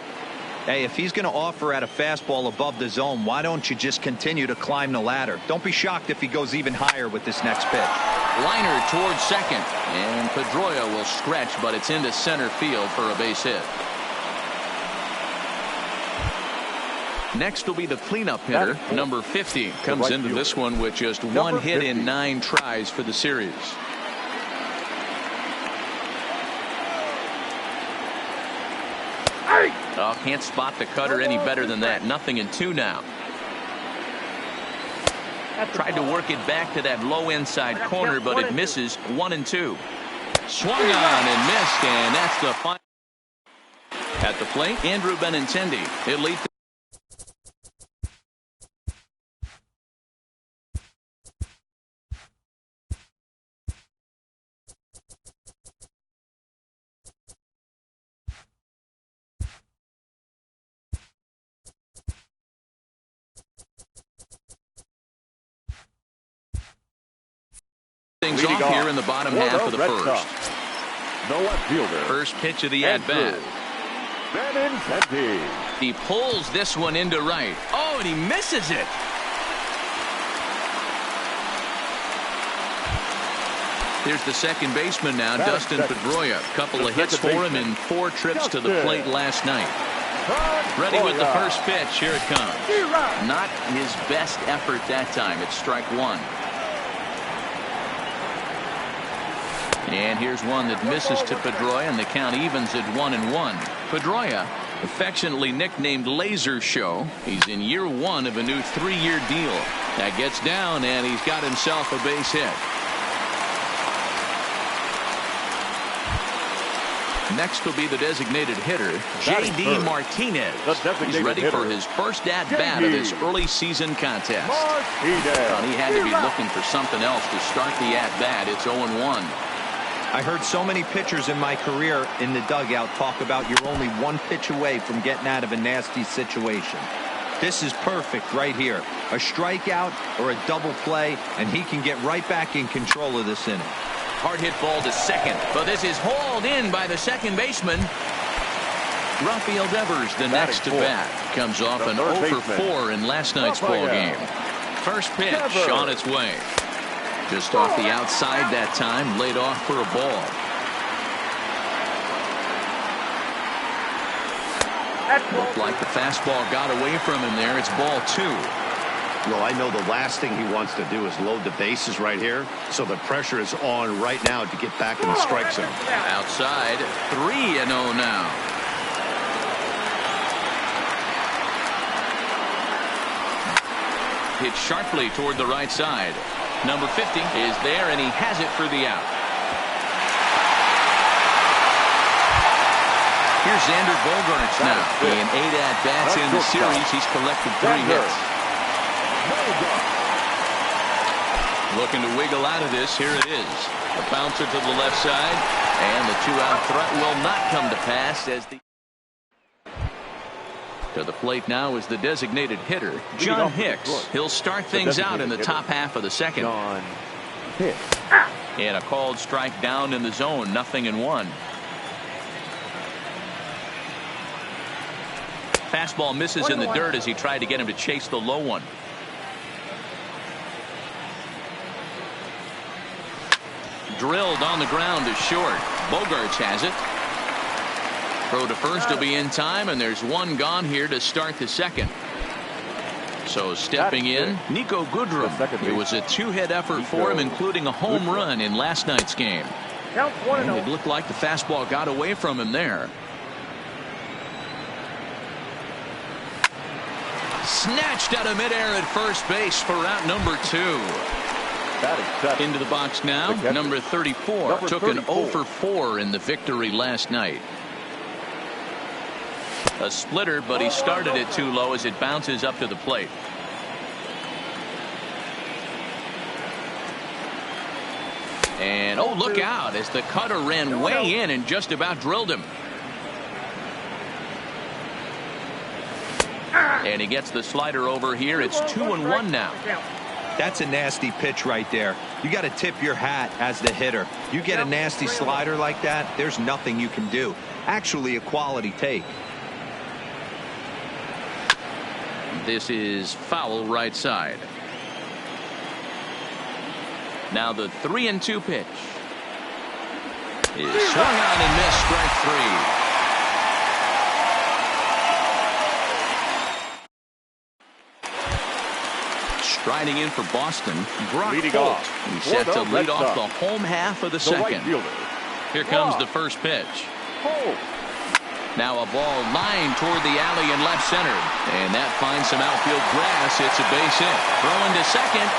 Hey, if he's going to offer at a fastball above the zone, why don't you just continue to climb the ladder? Don't be shocked if he goes even higher with this next pitch. Liner towards second, and Pedroia will stretch, but it's into center field for a base hit. Next will be the cleanup hitter, number 50. Comes into this one with just 1 hit in 9 tries for the series. Oh, can't spot the cutter any better than that. 0-2 now. Tried to work it back to that low inside corner, but it misses. 1-2. Swung on and missed, and that's the final. At the plate, Andrew Benintendi. He'll lead. Things off here in the bottom half of the first. The left fielder. First pitch of the at-bat. He pulls this one into right. Oh, and he misses it. Here's the second baseman now, Dustin Pedroia. A couple of hits for him in 4 trips to the plate last night. Ready with the first pitch. Here it comes. Not his best effort that time. It's strike 1. And here's one that misses to Pedroia, and the count evens at 1-1. Pedroia, affectionately nicknamed Laser Show. He's in year 1 of a new 3-year deal. That gets down, and he's got himself a base hit. Next will be the designated hitter, J.D. Martinez. He's ready for his first at-bat of this early season contest. Well, he had to be looking for something else to start the at-bat. It's 0-1. I heard so many pitchers in my career in the dugout talk about you're only 1 pitch away from getting out of a nasty situation. This is perfect right here. A strikeout or a double play, and he can get right back in control of this inning. Hard hit ball to second, but this is hauled in by the second baseman. Rafael Devers, the next to bat, comes off an 0 for 4 in last night's ball game. First pitch on its way. Just off the outside that time, laid off for a ball. Looked like the fastball got away from him there. It's ball 2. Well, I know the last thing he wants to do is load the bases right here, so the pressure is on right now to get back in the strike zone. Outside, 3-0 now. hit sharply toward the right side. Number 50 is there, and he has it for the out. Here's Xander Bogaerts now. In 8 at-bats in the series, he's collected 3 hits. Looking to wiggle out of this. Here it is. A bouncer to the left side, and the 2-out threat will not come to pass as the to the plate now is the designated hitter, John Hicks. He'll start things out in the top half of the second. John Hicks. And a called strike down in the zone, 0-1. Fastball misses in the dirt as he tried to get him to chase the low one. Drilled on the ground to short. Bogaerts has it. Throw to first will be in time, and there's one gone here to start the second. So stepping in, Nico Goodrum. It was a 2-hit effort for him, including a home run in last night's game. And it looked like the fastball got away from him there. Snatched out of midair at first base for out number 2. Into the box now, number 34. Took an 0 for 4 in the victory last night. A splitter, but he started it too low as it bounces up to the plate. And oh, look out as the cutter ran way in and just about drilled him. And he gets the slider over here. It's 2-1 now. That's a nasty pitch right there. You got to tip your hat as the hitter. You get a nasty slider like that, there's nothing you can do. Actually, a quality take. This is foul right side. Now the 3-2 pitch is swung on and missed, strike 3. Striding in for Boston, Brock Holt. He's set to lead off the home half of the second. Here comes the first pitch. Now a ball lined toward the alley in left center, and that finds some outfield grass. It's a base hit. Throwing to second,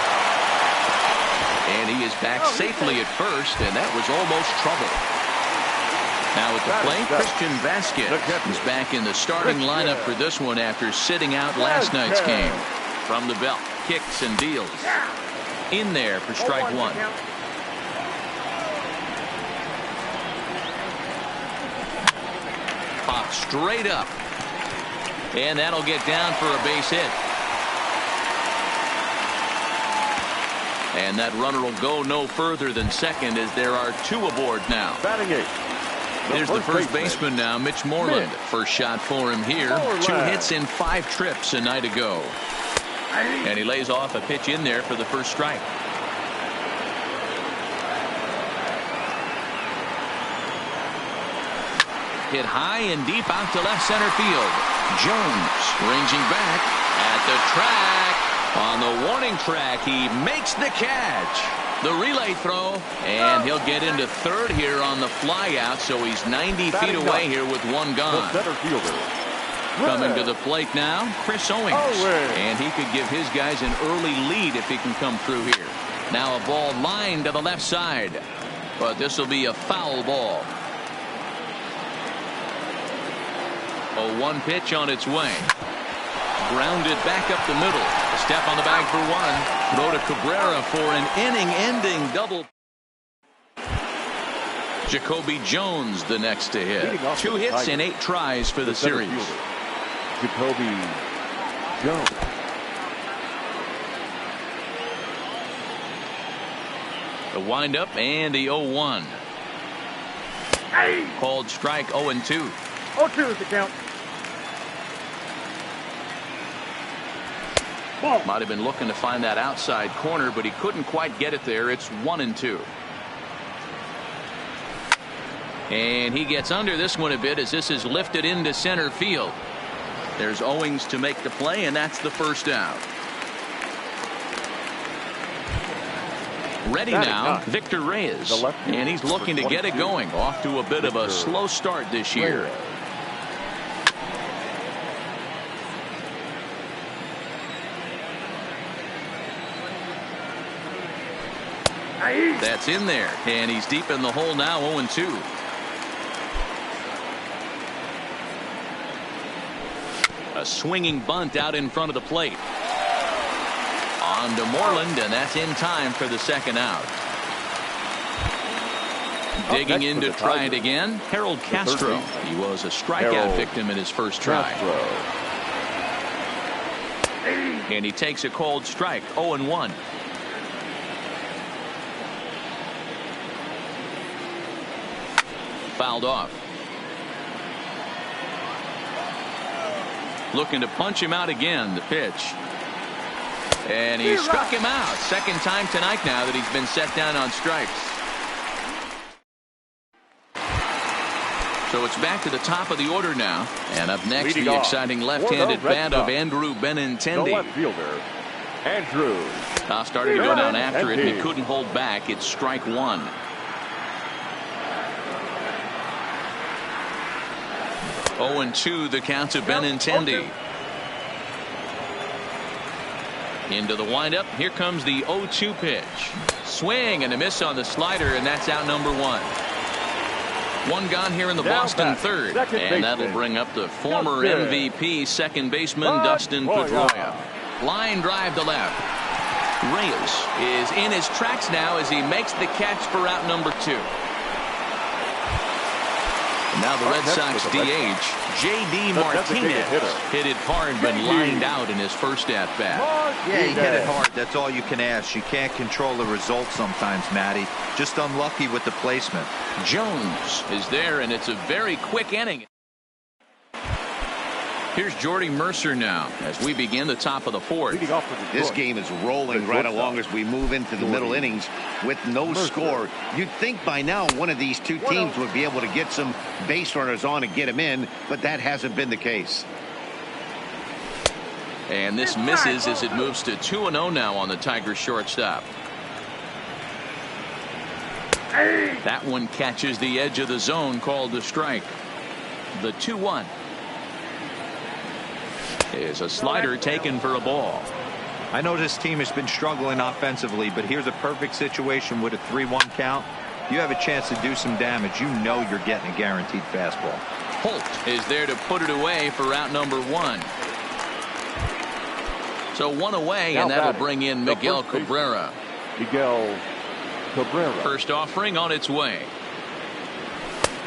and he is back safely at first, and that was almost trouble. Now at the plate, Christian Vasquez is back in the starting lineup for this one after sitting out last night's game. From the belt, kicks and deals. In there for strike 1. Pop straight up, and that'll get down for a base hit. And that runner will go no further than second as there are 2 aboard now. Batting 8. There's the first baseman now, Mitch Moreland. First shot for him here. 2 hits in 5 trips a night ago. And he lays off a pitch in there for the first strike. Hit high and deep out to left center field. Jones ranging back at the track. On the warning track, he makes the catch. The relay throw, and he'll get into third here on the fly out, so he's 90 feet away here with 1 gone. Center fielder. Coming to the plate now, Chris Owings. And he could give his guys an early lead if he can come through here. Now a ball lined to the left side, but this will be a foul ball. A 1 pitch on its way. Grounded back up the middle. A step on the bag for 1. Throw to Cabrera for an inning-ending double. Jacoby Jones the next to hit. 2 hits and 8 tries for the series. Jacoby Jones. The windup and the 0-1. Called strike 0-2. 0-2 is the count. Might have been looking to find that outside corner, but he couldn't quite get it there. It's 1-2. And he gets under this one a bit as this is lifted into center field. There's Owings to make the play, and that's the first out. Ready now, Victor Reyes. And he's looking to get it going. Off to a bit of a slow start this year. That's in there, and he's deep in the hole now, 0-2. A swinging bunt out in front of the plate. On to Moreland, and that's in time for the second out. Digging in to try it again, Harold Castro. He was a strikeout victim in his first try. And he takes a cold strike, 0-1. Fouled off. Looking to punch him out again, the pitch. And he struck him out. Second time tonight now that he's been set down on strikes. So it's back to the top of the order now. And up next, the exciting left-handed bat of Andrew Benintendi. The left fielder, Andrew. Started to go down after it, and he couldn't hold back. It's strike one. Oh, 0-2 the count to Benintendi. Into the windup. Here comes the 0-2 pitch. Swing and a miss on the slider, and that's out number one. One gone here in the Boston third, and that'll bring up the former MVP second baseman Dustin Pedroia. Line drive to left. Reyes is in his tracks now as he makes the catch for out number two. And now the Red Sox DH, J.D. Martinez, hit it hard but lined out in his first at-bat. Yeah, he hit it hard. That's all you can ask. You can't control the result sometimes, Matty. Just unlucky with the placement. Jones is there, and it's a very quick inning. Here's Jordy Mercer now as we begin the top of the fourth. This game is rolling right along as we move into the middle innings with no score. You'd think by now one of these two teams would be able to get some base runners on and get them in, but that hasn't been the case. And this misses as it moves to 2-0 now on the Tigers shortstop. That one catches the edge of the zone, called the strike. The 2-1 is a slider taken for a ball. I know this team has been struggling offensively, but here's a perfect situation with a 3-1 count. You have a chance to do some damage. You know you're getting a guaranteed fastball. Holt is there to put it away for out number one. So one away, and that'll bring in Miguel Cabrera. First offering on its way.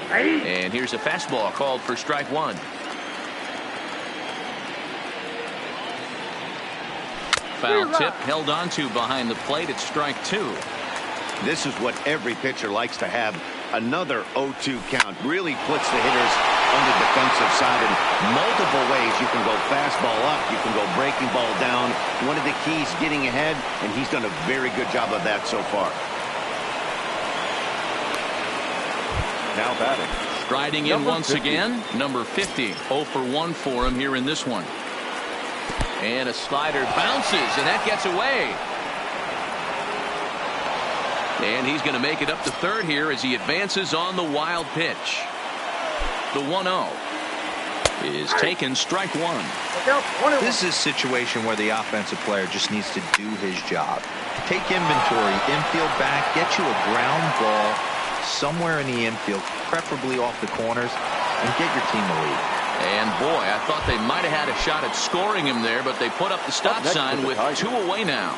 And here's a fastball called for strike one. Foul tip held onto behind the plate at strike two. This is what every pitcher likes to have. Another 0-2 count really puts the hitters on the defensive side in multiple ways. You can go fastball up, you can go breaking ball down. One of the keys, getting ahead, and he's done a very good job of that so far. Now batting. Striding in once again, number 50. 0 for 1 for him here in this one. And a slider bounces, and that gets away. And he's going to make it up to third here as he advances on the wild pitch. The 1-0 is taken, strike one. This is a situation where the offensive player just needs to do his job. Take inventory, infield back, get you a ground ball somewhere in the infield, preferably off the corners, and get your team a lead. And boy, I thought they might have had a shot at scoring him there, but they put up the stop sign with 2 away now.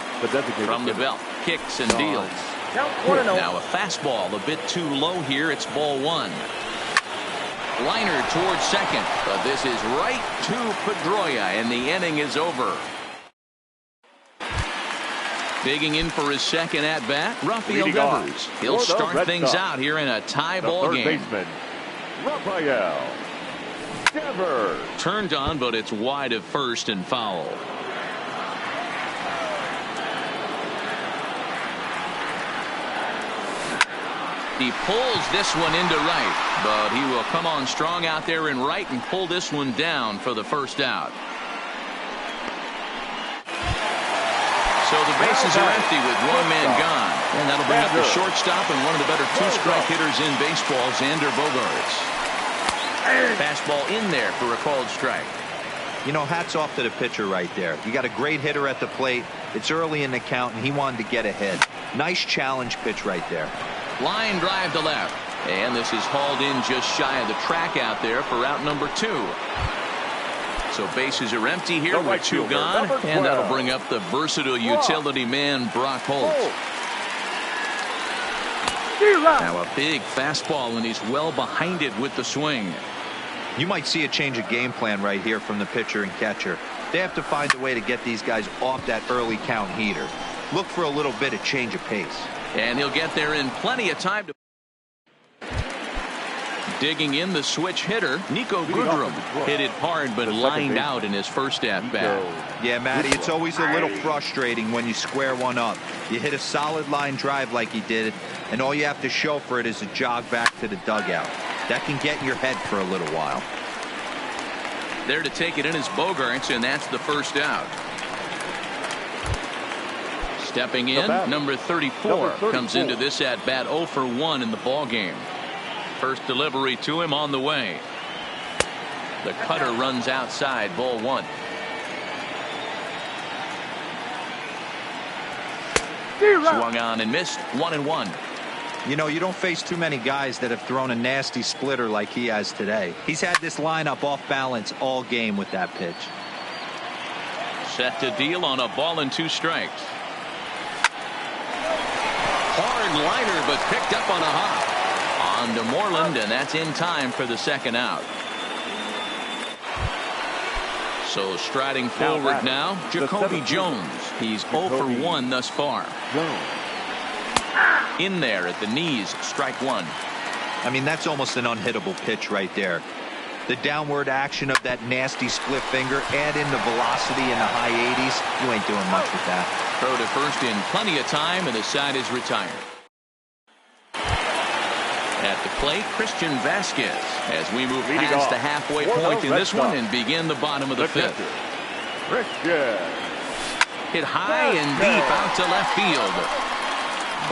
From the belt, kicks and deals. Now a fastball a bit too low here. It's ball one. Liner towards second, but this is right to Pedroia, and the inning is over. Digging in for his second at bat, Rafael Devers. He'll start things out here in a tie ball game. Rafael Devers. Turned on, but it's wide of first and foul. He pulls this one into right, but he will come on strong out there in right and pull this one down for the first out. So the bases are empty with one man gone. And that'll bring up the shortstop and one of the better two-strike hitters in baseball, Xander Bogaerts. Fastball in there for a called strike. You know, hats off to the pitcher right there. You got a great hitter at the plate. It's early in the count, and he wanted to get ahead. Nice challenge pitch right there. Line drive to left. And this is hauled in just shy of the track out there for out number 2. So bases are empty here with 2 gone. And that'll bring up the versatile utility man, Brock Holt. Now a big fastball, and he's well behind it with the swing. You might see a change of game plan right here from the pitcher and catcher. They have to find a way to get these guys off that early count heater. Look for a little bit of change of pace. And he'll get there in plenty of time to. Digging in the switch hitter, Nico Goodrum hit it hard but lined out in his first at bat. Yeah, Matty, it's always a little frustrating when you square one up. You hit a solid line drive like he did, and all you have to show for it is a jog back to the dugout. That can get in your head for a little while. There to take it in is Bogaerts, and that's the first out. Stepping in, number 34 comes into this at bat 0 for 1 in the ball game. First delivery to him on the way. The cutter runs outside, ball 1. Swung on and missed, 1-1. You know, you don't face too many guys that have thrown a nasty splitter like he has today. He's had this lineup off balance all game with that pitch. Set to deal on a ball and 2 strikes. Hard liner, but picked up on a hop. On to Moreland, and that's in time for the second out. So striding forward now, Jacoby Jones. He's 0 for 1 thus far. In there at the knees, strike 1. I mean, that's almost an unhittable pitch right there. The downward action of that nasty split finger, add in the velocity in the high 80s, you ain't doing much with that. Throw to first in plenty of time, and the side is retired. At the plate, Christian Vasquez, as we move past the halfway point in this one and begin the bottom of the 5th. Hit high and deep out to left field.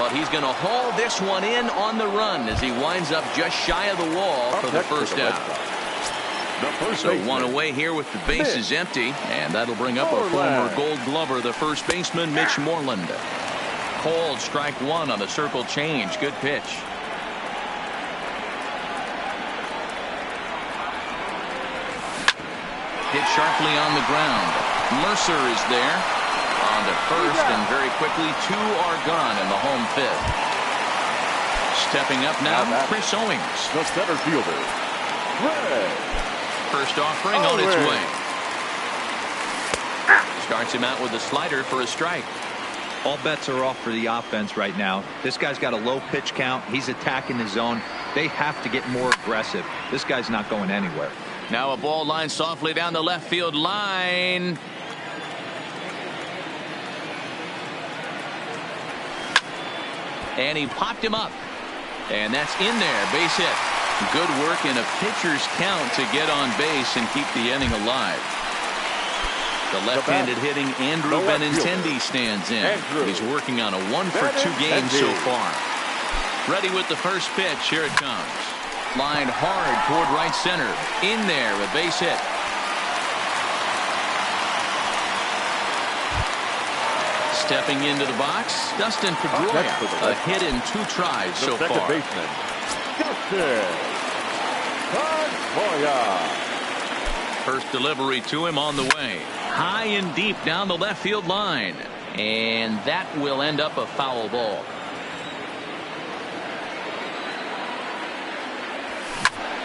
But he's going to haul this one in on the run as he winds up just shy of the wall for the first out. So 1 away here with the bases empty, and that'll bring up a former Gold Glover, the first baseman, Mitch Moreland. Called strike 1 on the circle change. Good pitch. Hit sharply on the ground. Mercer is there on to first, and very quickly 2 are gone in the home 5th. Stepping up now, Chris Owings. The center fielder, First offering on its way. Starts him out with a slider for a strike. All bets are off for the offense right now. This guy's got a low pitch count. He's attacking the zone. They have to get more aggressive. This guy's not going anywhere. Now a ball line softly down the left field line. And he popped him up. And that's in there. Base hit. Good work in a pitcher's count to get on base and keep the inning alive. The left-handed hitting Andrew Benintendi stands in. He's working on a 1 for 2 game so far. Ready with the first pitch. Here it comes. Lined hard toward right center. In there, a base hit. Stepping into the box, Dustin Pedroia. A hit in 2 tries so far. Second baseman, Dustin Pedroia. First delivery to him on the way. High and deep down the left field line. And that will end up a foul ball.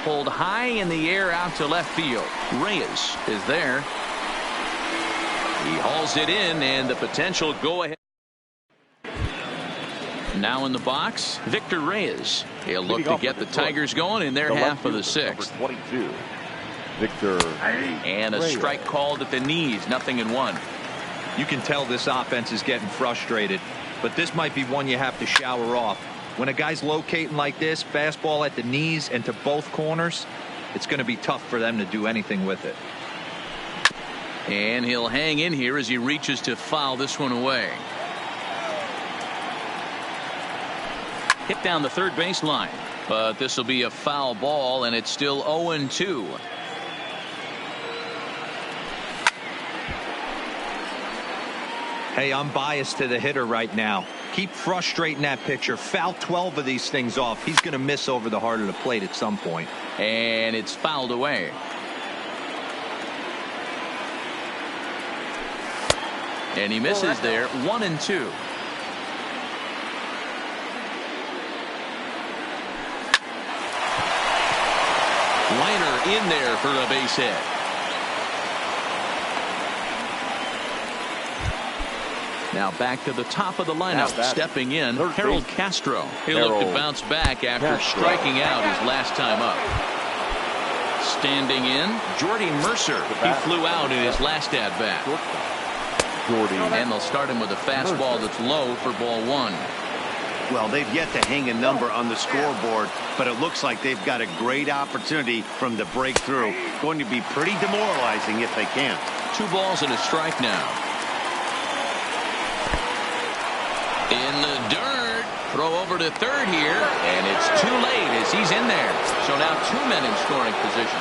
Pulled high in the air out to left field. Reyes is there. He hauls it in, and the potential go ahead. Now in the box, Victor Reyes. He'll look to get the Tigers going in their half of the 6th. 22. Victor. And a strike called at the knees. 0-1. You can tell this offense is getting frustrated, but this might be one you have to shower off. When a guy's locating like this, fastball at the knees and to both corners, it's going to be tough for them to do anything with it. And he'll hang in here as he reaches to foul this one away. Hit down the third baseline, but this will be a foul ball, and it's still 0-2. Hey, I'm biased to the hitter right now. Keep frustrating that pitcher. Foul 12 of these things off. He's going to miss over the heart of the plate at some point. And it's fouled away. And he misses there. 1-2. Liner in there for a base hit. Now back to the top of the lineup. Stepping in, Harold Castro. He'll look to bounce back after striking out his last time up. Standing in, Jordy Mercer. He flew out in his last at-bat. And they'll start him with a fastball that's low for ball 1. Well, they've yet to hang a number on the scoreboard, but it looks like they've got a great opportunity from the breakthrough. Going to be pretty demoralizing if they can't. 2 balls and a strike now. In the dirt. Throw over to third here, and it's too late as he's in there. So now 2 men in scoring position.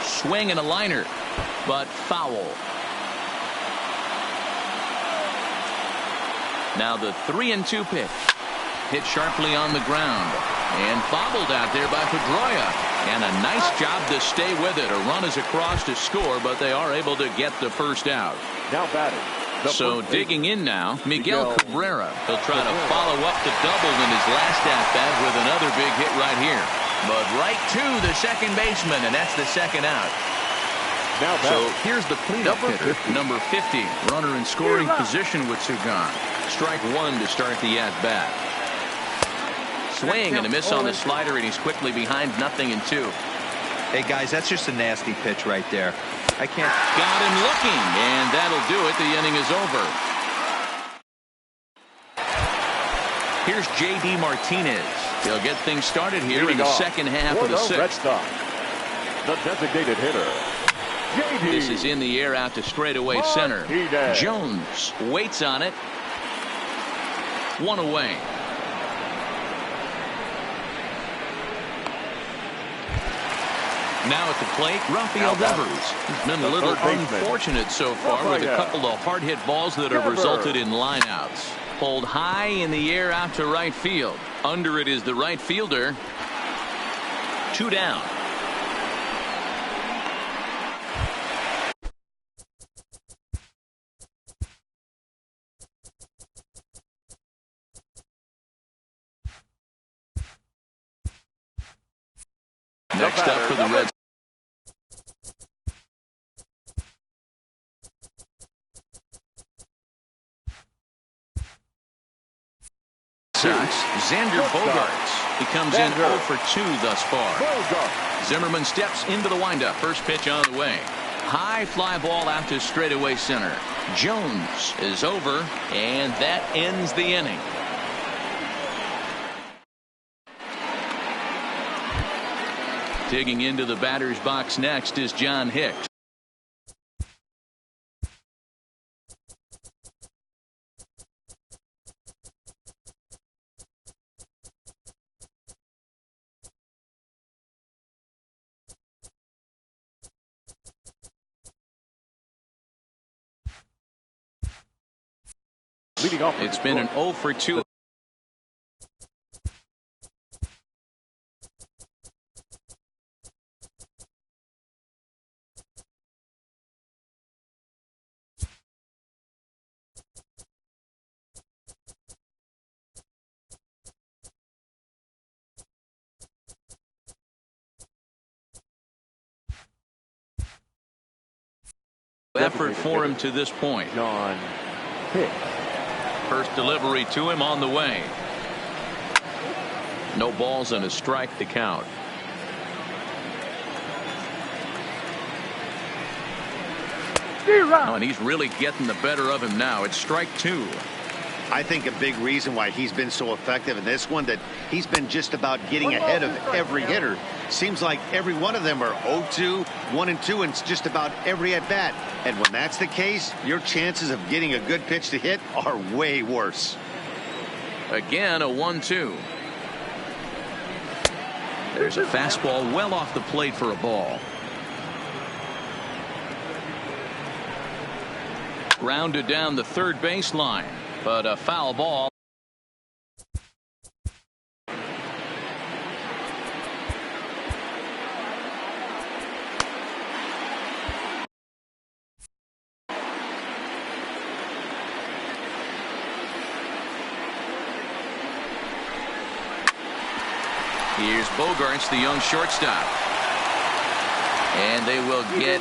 Swing and a liner, but foul. Now the 3-2 pitch. Hit sharply on the ground and bobbled out there by Pedroia. And a nice job to stay with it. A run is across to score, but they are able to get the first out. Now batting. So digging in now, Miguel Cabrera. He'll try to follow up the double in his last at-bat with another big hit right here. But right to the second baseman, and that's the second out. So here's the cleanup hitter, number 50. Runner in scoring position with 2 gone. Strike 1 to start the at-bat. Swing and a miss on the slider, and he's quickly behind 0-2. Hey, guys, that's just a nasty pitch right there. I can't. Got him looking, and that'll do it. The inning is over. Here's J.D. Martinez. He'll get things started here in the second half of the 6th. The designated hitter, J.D. This is in the air out to straightaway center. Jones waits on it. 1 away. Now at the plate, Rafael Devers. He's been a little unfortunate so far with a couple of hard-hit balls that have resulted in lineouts. Pulled high in the air out to right field. Under it is the right fielder. 2 down. Next up for the Reds. Sox, Xander Bogaerts. He comes in 0 for 2 thus far. Zimmerman steps into the windup. First pitch on the way. High fly ball out to straightaway center. Jones is over, and that ends the inning. Digging into the batter's box next is John Hicks. It's been an 0 for 2. Effort for him to this point. John Hicks. First delivery to him on the way. No balls and a strike to count. Oh, and he's really getting the better of him now. It's strike 2. I think a big reason why he's been so effective in this one, that he's been just about getting ahead of every hitter. Seems like every one of them are 0-2, 1-2, and it's just about every at bat. And when that's the case, your chances of getting a good pitch to hit are way worse. Again, a 1-2. There's a fastball well off the plate for a ball. Grounded down the third baseline, but a foul ball. Here's Bogarts, the young shortstop. And they will get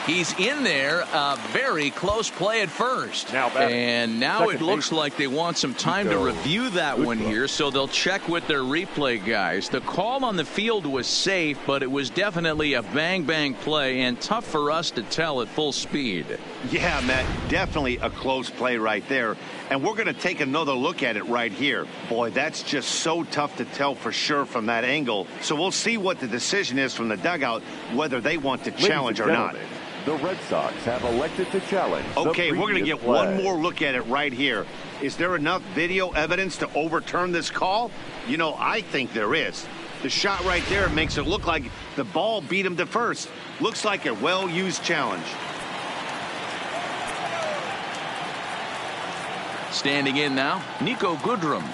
he's in there. A very close play at first. And now it looks like they want some time to review that one here, so they'll check with their replay guys. The call on the field was safe, but it was definitely a bang play and tough for us to tell at full speed. Yeah, Matt, definitely a close play right there. And we're going to take another look at it right here. Boy, that's just so tough to tell for sure from that angle. So we'll see what the decision is from the dugout, whether they want to challenge or not. The Red Sox have elected to challenge. Okay, we're going to get one more look at it right here. Is there enough video evidence to overturn this call? You know, I think there is. The shot right there makes it look like the ball beat him to first. Looks like a well-used challenge. Standing in now, Nico Goodrum.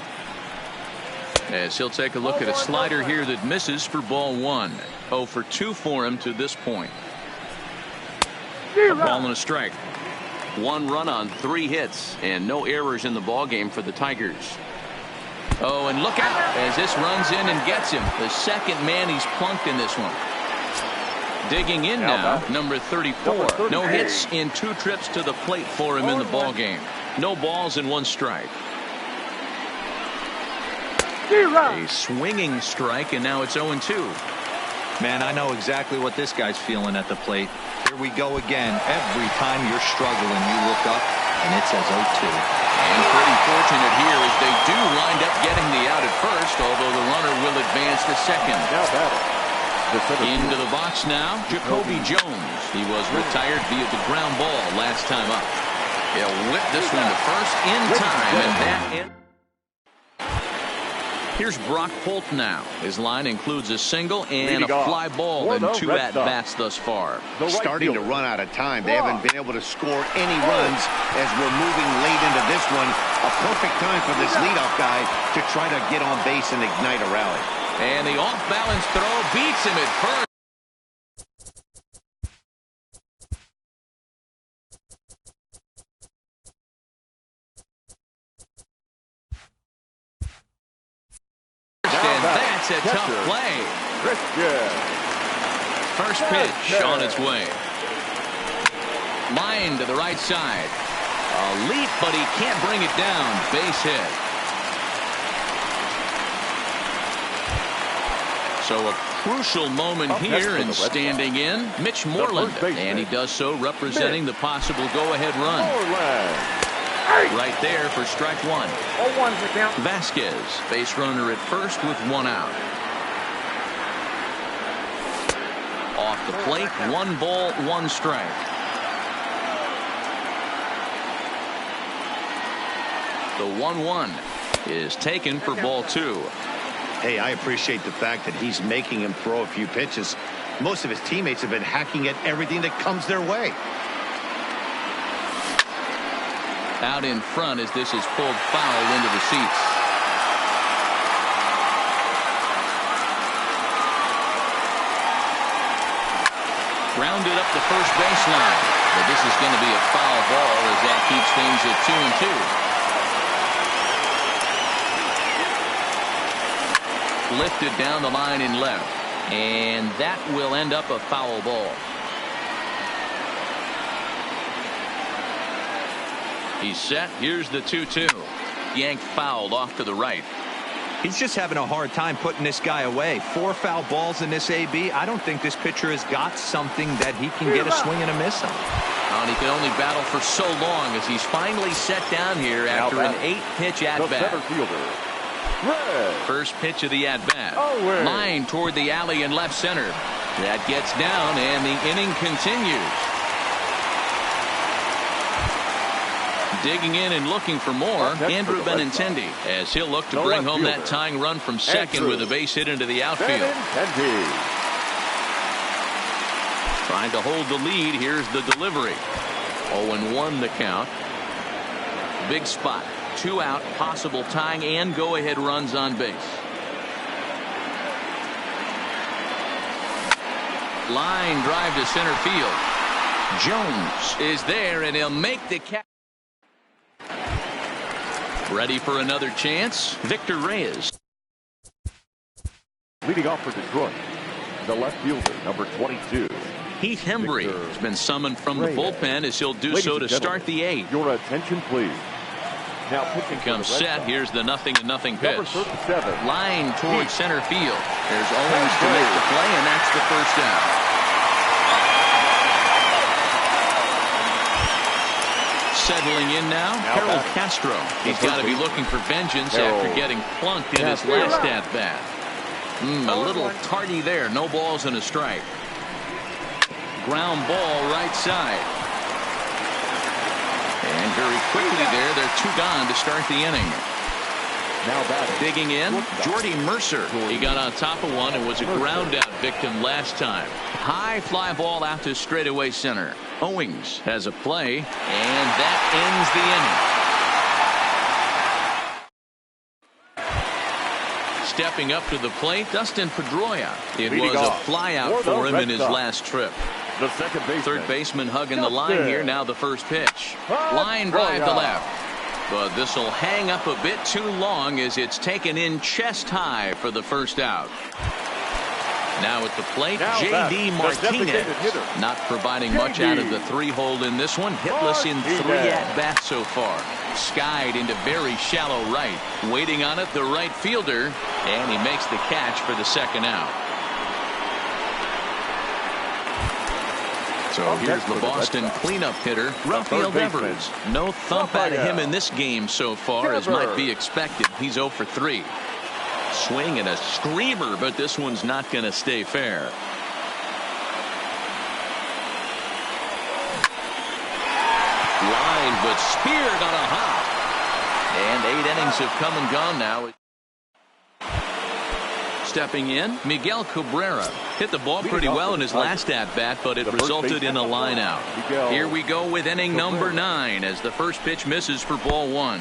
As he'll take a look at a slider here that misses for ball one. 0 for 2 for him to this point. A ball and a strike. 1 run on 3 hits and no errors in the ball game for the Tigers. Oh, and look out as this runs in and gets him. The second man he's plunked in this one. Digging in now, number 34. No hits in 2 trips to the plate for him in the ball game. No balls and 1 strike. A swinging strike, and now it's 0-2. Man, I know exactly what this guy's feeling at the plate. Here we go again. Every time you're struggling, you look up, and it says 0-2. And pretty fortunate here as they do wind up getting the out at first, although the runner will advance to second. Into the box now, Jacoby Jones. He was retired via the ground ball last time up. He'll whip this one to first in time, and that here's Brock Holt now. His line includes a single and a fly ball and 2 at-bats thus far. Starting to run out of time. They haven't been able to score any runs as we're moving late into this one. A perfect time for this leadoff guy to try to get on base and ignite a rally. And the off-balance throw beats him at first. And that's a tough play. First pitch on its way. Line to the right side. A leap, but he can't bring it down. Base hit. So a crucial moment here, and standing in, Mitch Moreland. And he does so representing the possible go-ahead run. Right there for strike 1. 0-1 for count. Vasquez, base runner at first with 1 out. Off the plate, 1 ball, 1 strike. The 1-1 is taken for ball 2. Hey, I appreciate the fact that he's making him throw a few pitches. Most of his teammates have been hacking at everything that comes their way. Out in front as this is pulled foul into the seats. Grounded up the first baseline. But this is going to be a foul ball as that keeps things at 2-2. Lifted down the line in left. And that will end up a foul ball. He's set. Here's the 2-2. Yanked fouled off to the right. He's just having a hard time putting this guy away. 4 foul balls in this AB. I don't think this pitcher has got something that he can get a swing and a miss on. And he can only battle for so long as he's finally set down here after an 8-pitch at-bat. First pitch of the at-bat. Line toward the alley in left center. That gets down, and the inning continues. Digging in and looking for more, Andrew Benintendi, as he'll look to bring home that tying run from second with a base hit into the outfield. Trying to hold the lead. Here's the delivery. 0-1 the count. Big spot. 2 out, possible tying and go-ahead runs on base. Line drive to center field. Jones is there, and he'll make the catch. Ready for another chance. Victor Reyes. Leading off for Detroit, the left fielder, number 22. Heath Hembry has been summoned from the bullpen, as he'll do so to start the 8th. Your attention, please. Now pitching comes set. Here's the 0-0 pitch. Number 37. Line towards center field. There's Owens to make the play, and that's the first out. Settling in now, Harold Castro. He's got to be looking for vengeance after getting plunked in his last at-bat. A little tardy there. No balls and a strike. Ground ball right side. And very quickly there, they're 2 gone to start the inning. Now digging in, Jordy Mercer. He got on top of one and was a ground out victim last time. High fly ball out to straightaway center. Owings has a play, and that ends the inning. Stepping up to the plate, Dustin Pedroia. It was a fly out for him in his last trip. The third baseman hugging the line here. Now the first pitch. Line drive to left. But this will hang up a bit too long as it's taken in chest high for the first out. Now at the plate, J.D. Martinez. Not providing much out of the 3-hole in this one. Hitless in 3 at-bats so far. Skied into very shallow right. Waiting on it, the right fielder. And he makes the catch for the second out. So here's the Boston cleanup hitter, Rafael Devers. No thump out of him in this game so far, as might be expected. He's 0 for 3. Swing and a screamer, but this one's not going to stay fair. Line, but speared on a hop. And 8 innings have come and gone now. Stepping in, Miguel Cabrera hit the ball pretty well in his last at-bat, but it resulted in a line out. Here we go with inning number 9 as the first pitch misses for ball 1.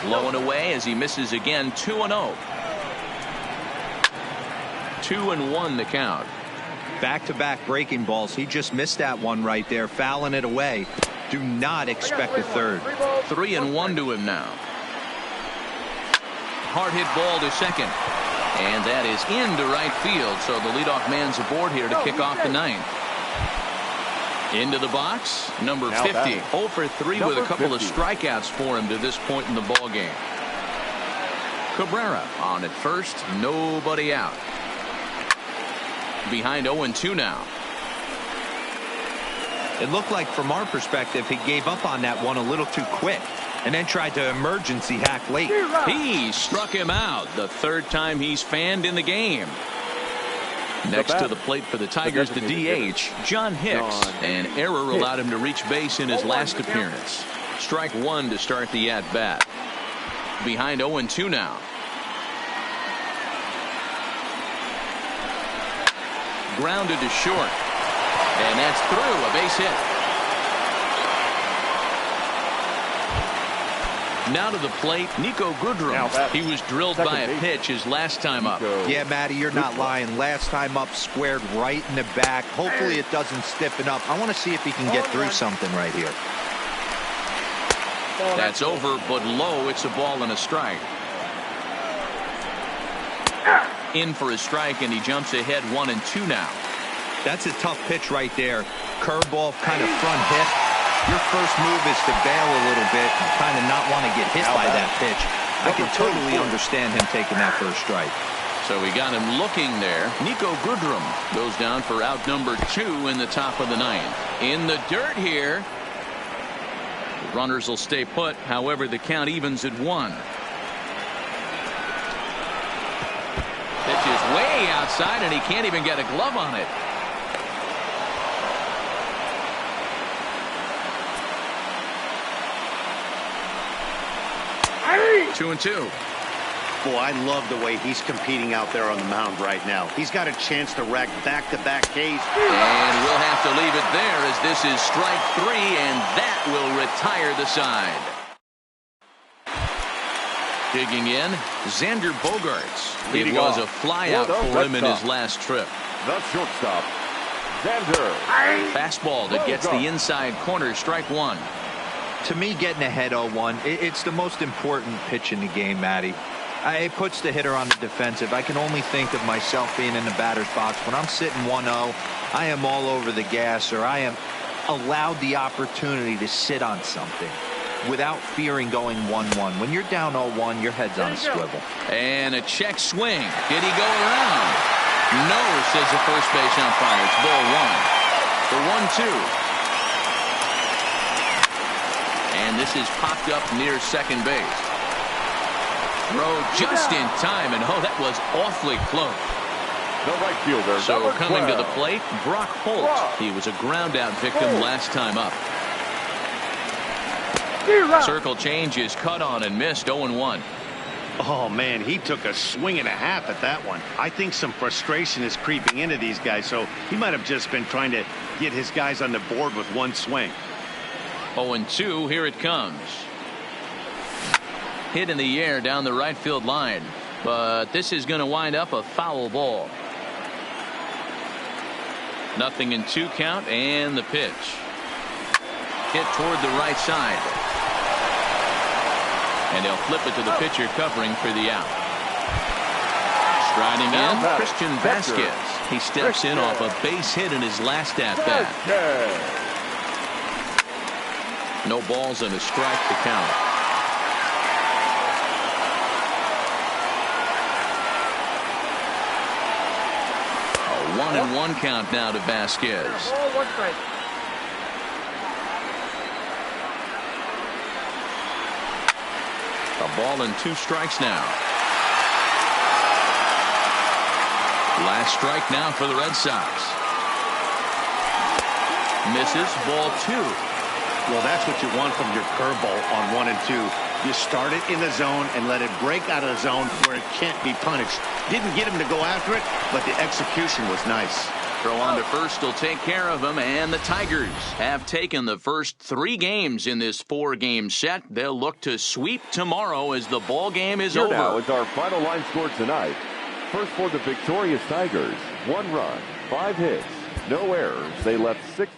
Low and away as he misses again. 2-0. 2-1 the count. Back-to-back breaking balls. He just missed that one right there, fouling it away. Do not expect a third. 3-1 to him now. Hard hit ball to second. And that is into right field, so the leadoff man's aboard here to kick off the 9th. Into the box, number 50. 0 for 3 with a couple of strikeouts for him to this point in the ball game. Cabrera on at first, nobody out. Behind 0-2 now. It looked like from our perspective he gave up on that one a little too quick and then tried to emergency hack late. He struck him out the 3rd time he's fanned in the game. Next to the plate for the Tigers, the DH, John Hicks. An error allowed him to reach base in his last appearance. Strike 1 to start the at-bat. Behind 0-2 now. Grounded to short. And that's through, a base hit. Now to the plate, Nico Goodrum. He was drilled by a pitch his last time up. Yeah, Matty, you're not lying. Last time up, squared right in the back. Hopefully it doesn't stiffen up. I want to see if he can get through something right here. That's over, but low. It's a ball and a strike. In for a strike, and he jumps ahead 1-2 now. That's a tough pitch right there. Curveball, kind of front hit. Your first move is to bail a little bit and kind of not want to get hit by that pitch. I can totally understand him taking that first strike. So we got him looking there. Nico Goodrum goes down for out number 2 in the top of the 9th. In the dirt here. The runners will stay put. However, the count evens at 1. Pitch is way outside, and he can't even get a glove on it. 2-2. Boy, I love the way he's competing out there on the mound right now. He's got a chance to rack back-to-back Ks. And we'll have to leave it there as this is strike 3, and that will retire the side. Digging in, Xander Bogaerts. It was a flyout for him in his last trip. The shortstop, Xander. Fastball that gets the inside corner, strike 1. To me, getting ahead 0-1, it's the most important pitch in the game, Matty. It puts the hitter on the defensive. I can only think of myself being in the batter's box. When I'm sitting 1-0, I am all over the gas, or I am allowed the opportunity to sit on something without fearing going 1-1. When you're down 0-1, your head's on a swivel. And a check swing. Did he go around? No, says the first base umpire. It's ball 1. The 1-2. And this is popped up near second base. Throw just in time, and that was awfully close. The right fielder. So coming to the plate, Brock Holt. He was a ground-out victim last time up. Circle change is cut on and missed. 0-1. Oh, man, he took a swing and a half at that one. I think some frustration is creeping into these guys, so he might have just been trying to get his guys on the board with one swing. 0-2, here it comes. Hit in the air down the right field line, but this is going to wind up a foul ball. 0-2 count, and the pitch. Hit toward the right side. And they'll flip it to the pitcher covering for the out. Striding in, Christian Vasquez. He steps in off a base hit in his last at-bat. No balls and a strike to count. A 1-1 count now to Vasquez. Ball, 1 strike. A ball and 2 strikes now. Last strike now for the Red Sox. Misses, ball 2. Well, that's what you want from your curveball on 1 and 2. You start it in the zone and let it break out of the zone where it can't be punished. Didn't get him to go after it, but the execution was nice. Throw on to first will take care of him, and the Tigers have taken the first 3 games in this 4-game set. They'll look to sweep tomorrow as the ball game is over. Now is our final line score tonight. First for the victorious Tigers, 1 run, 5 hits, no errors. They left 6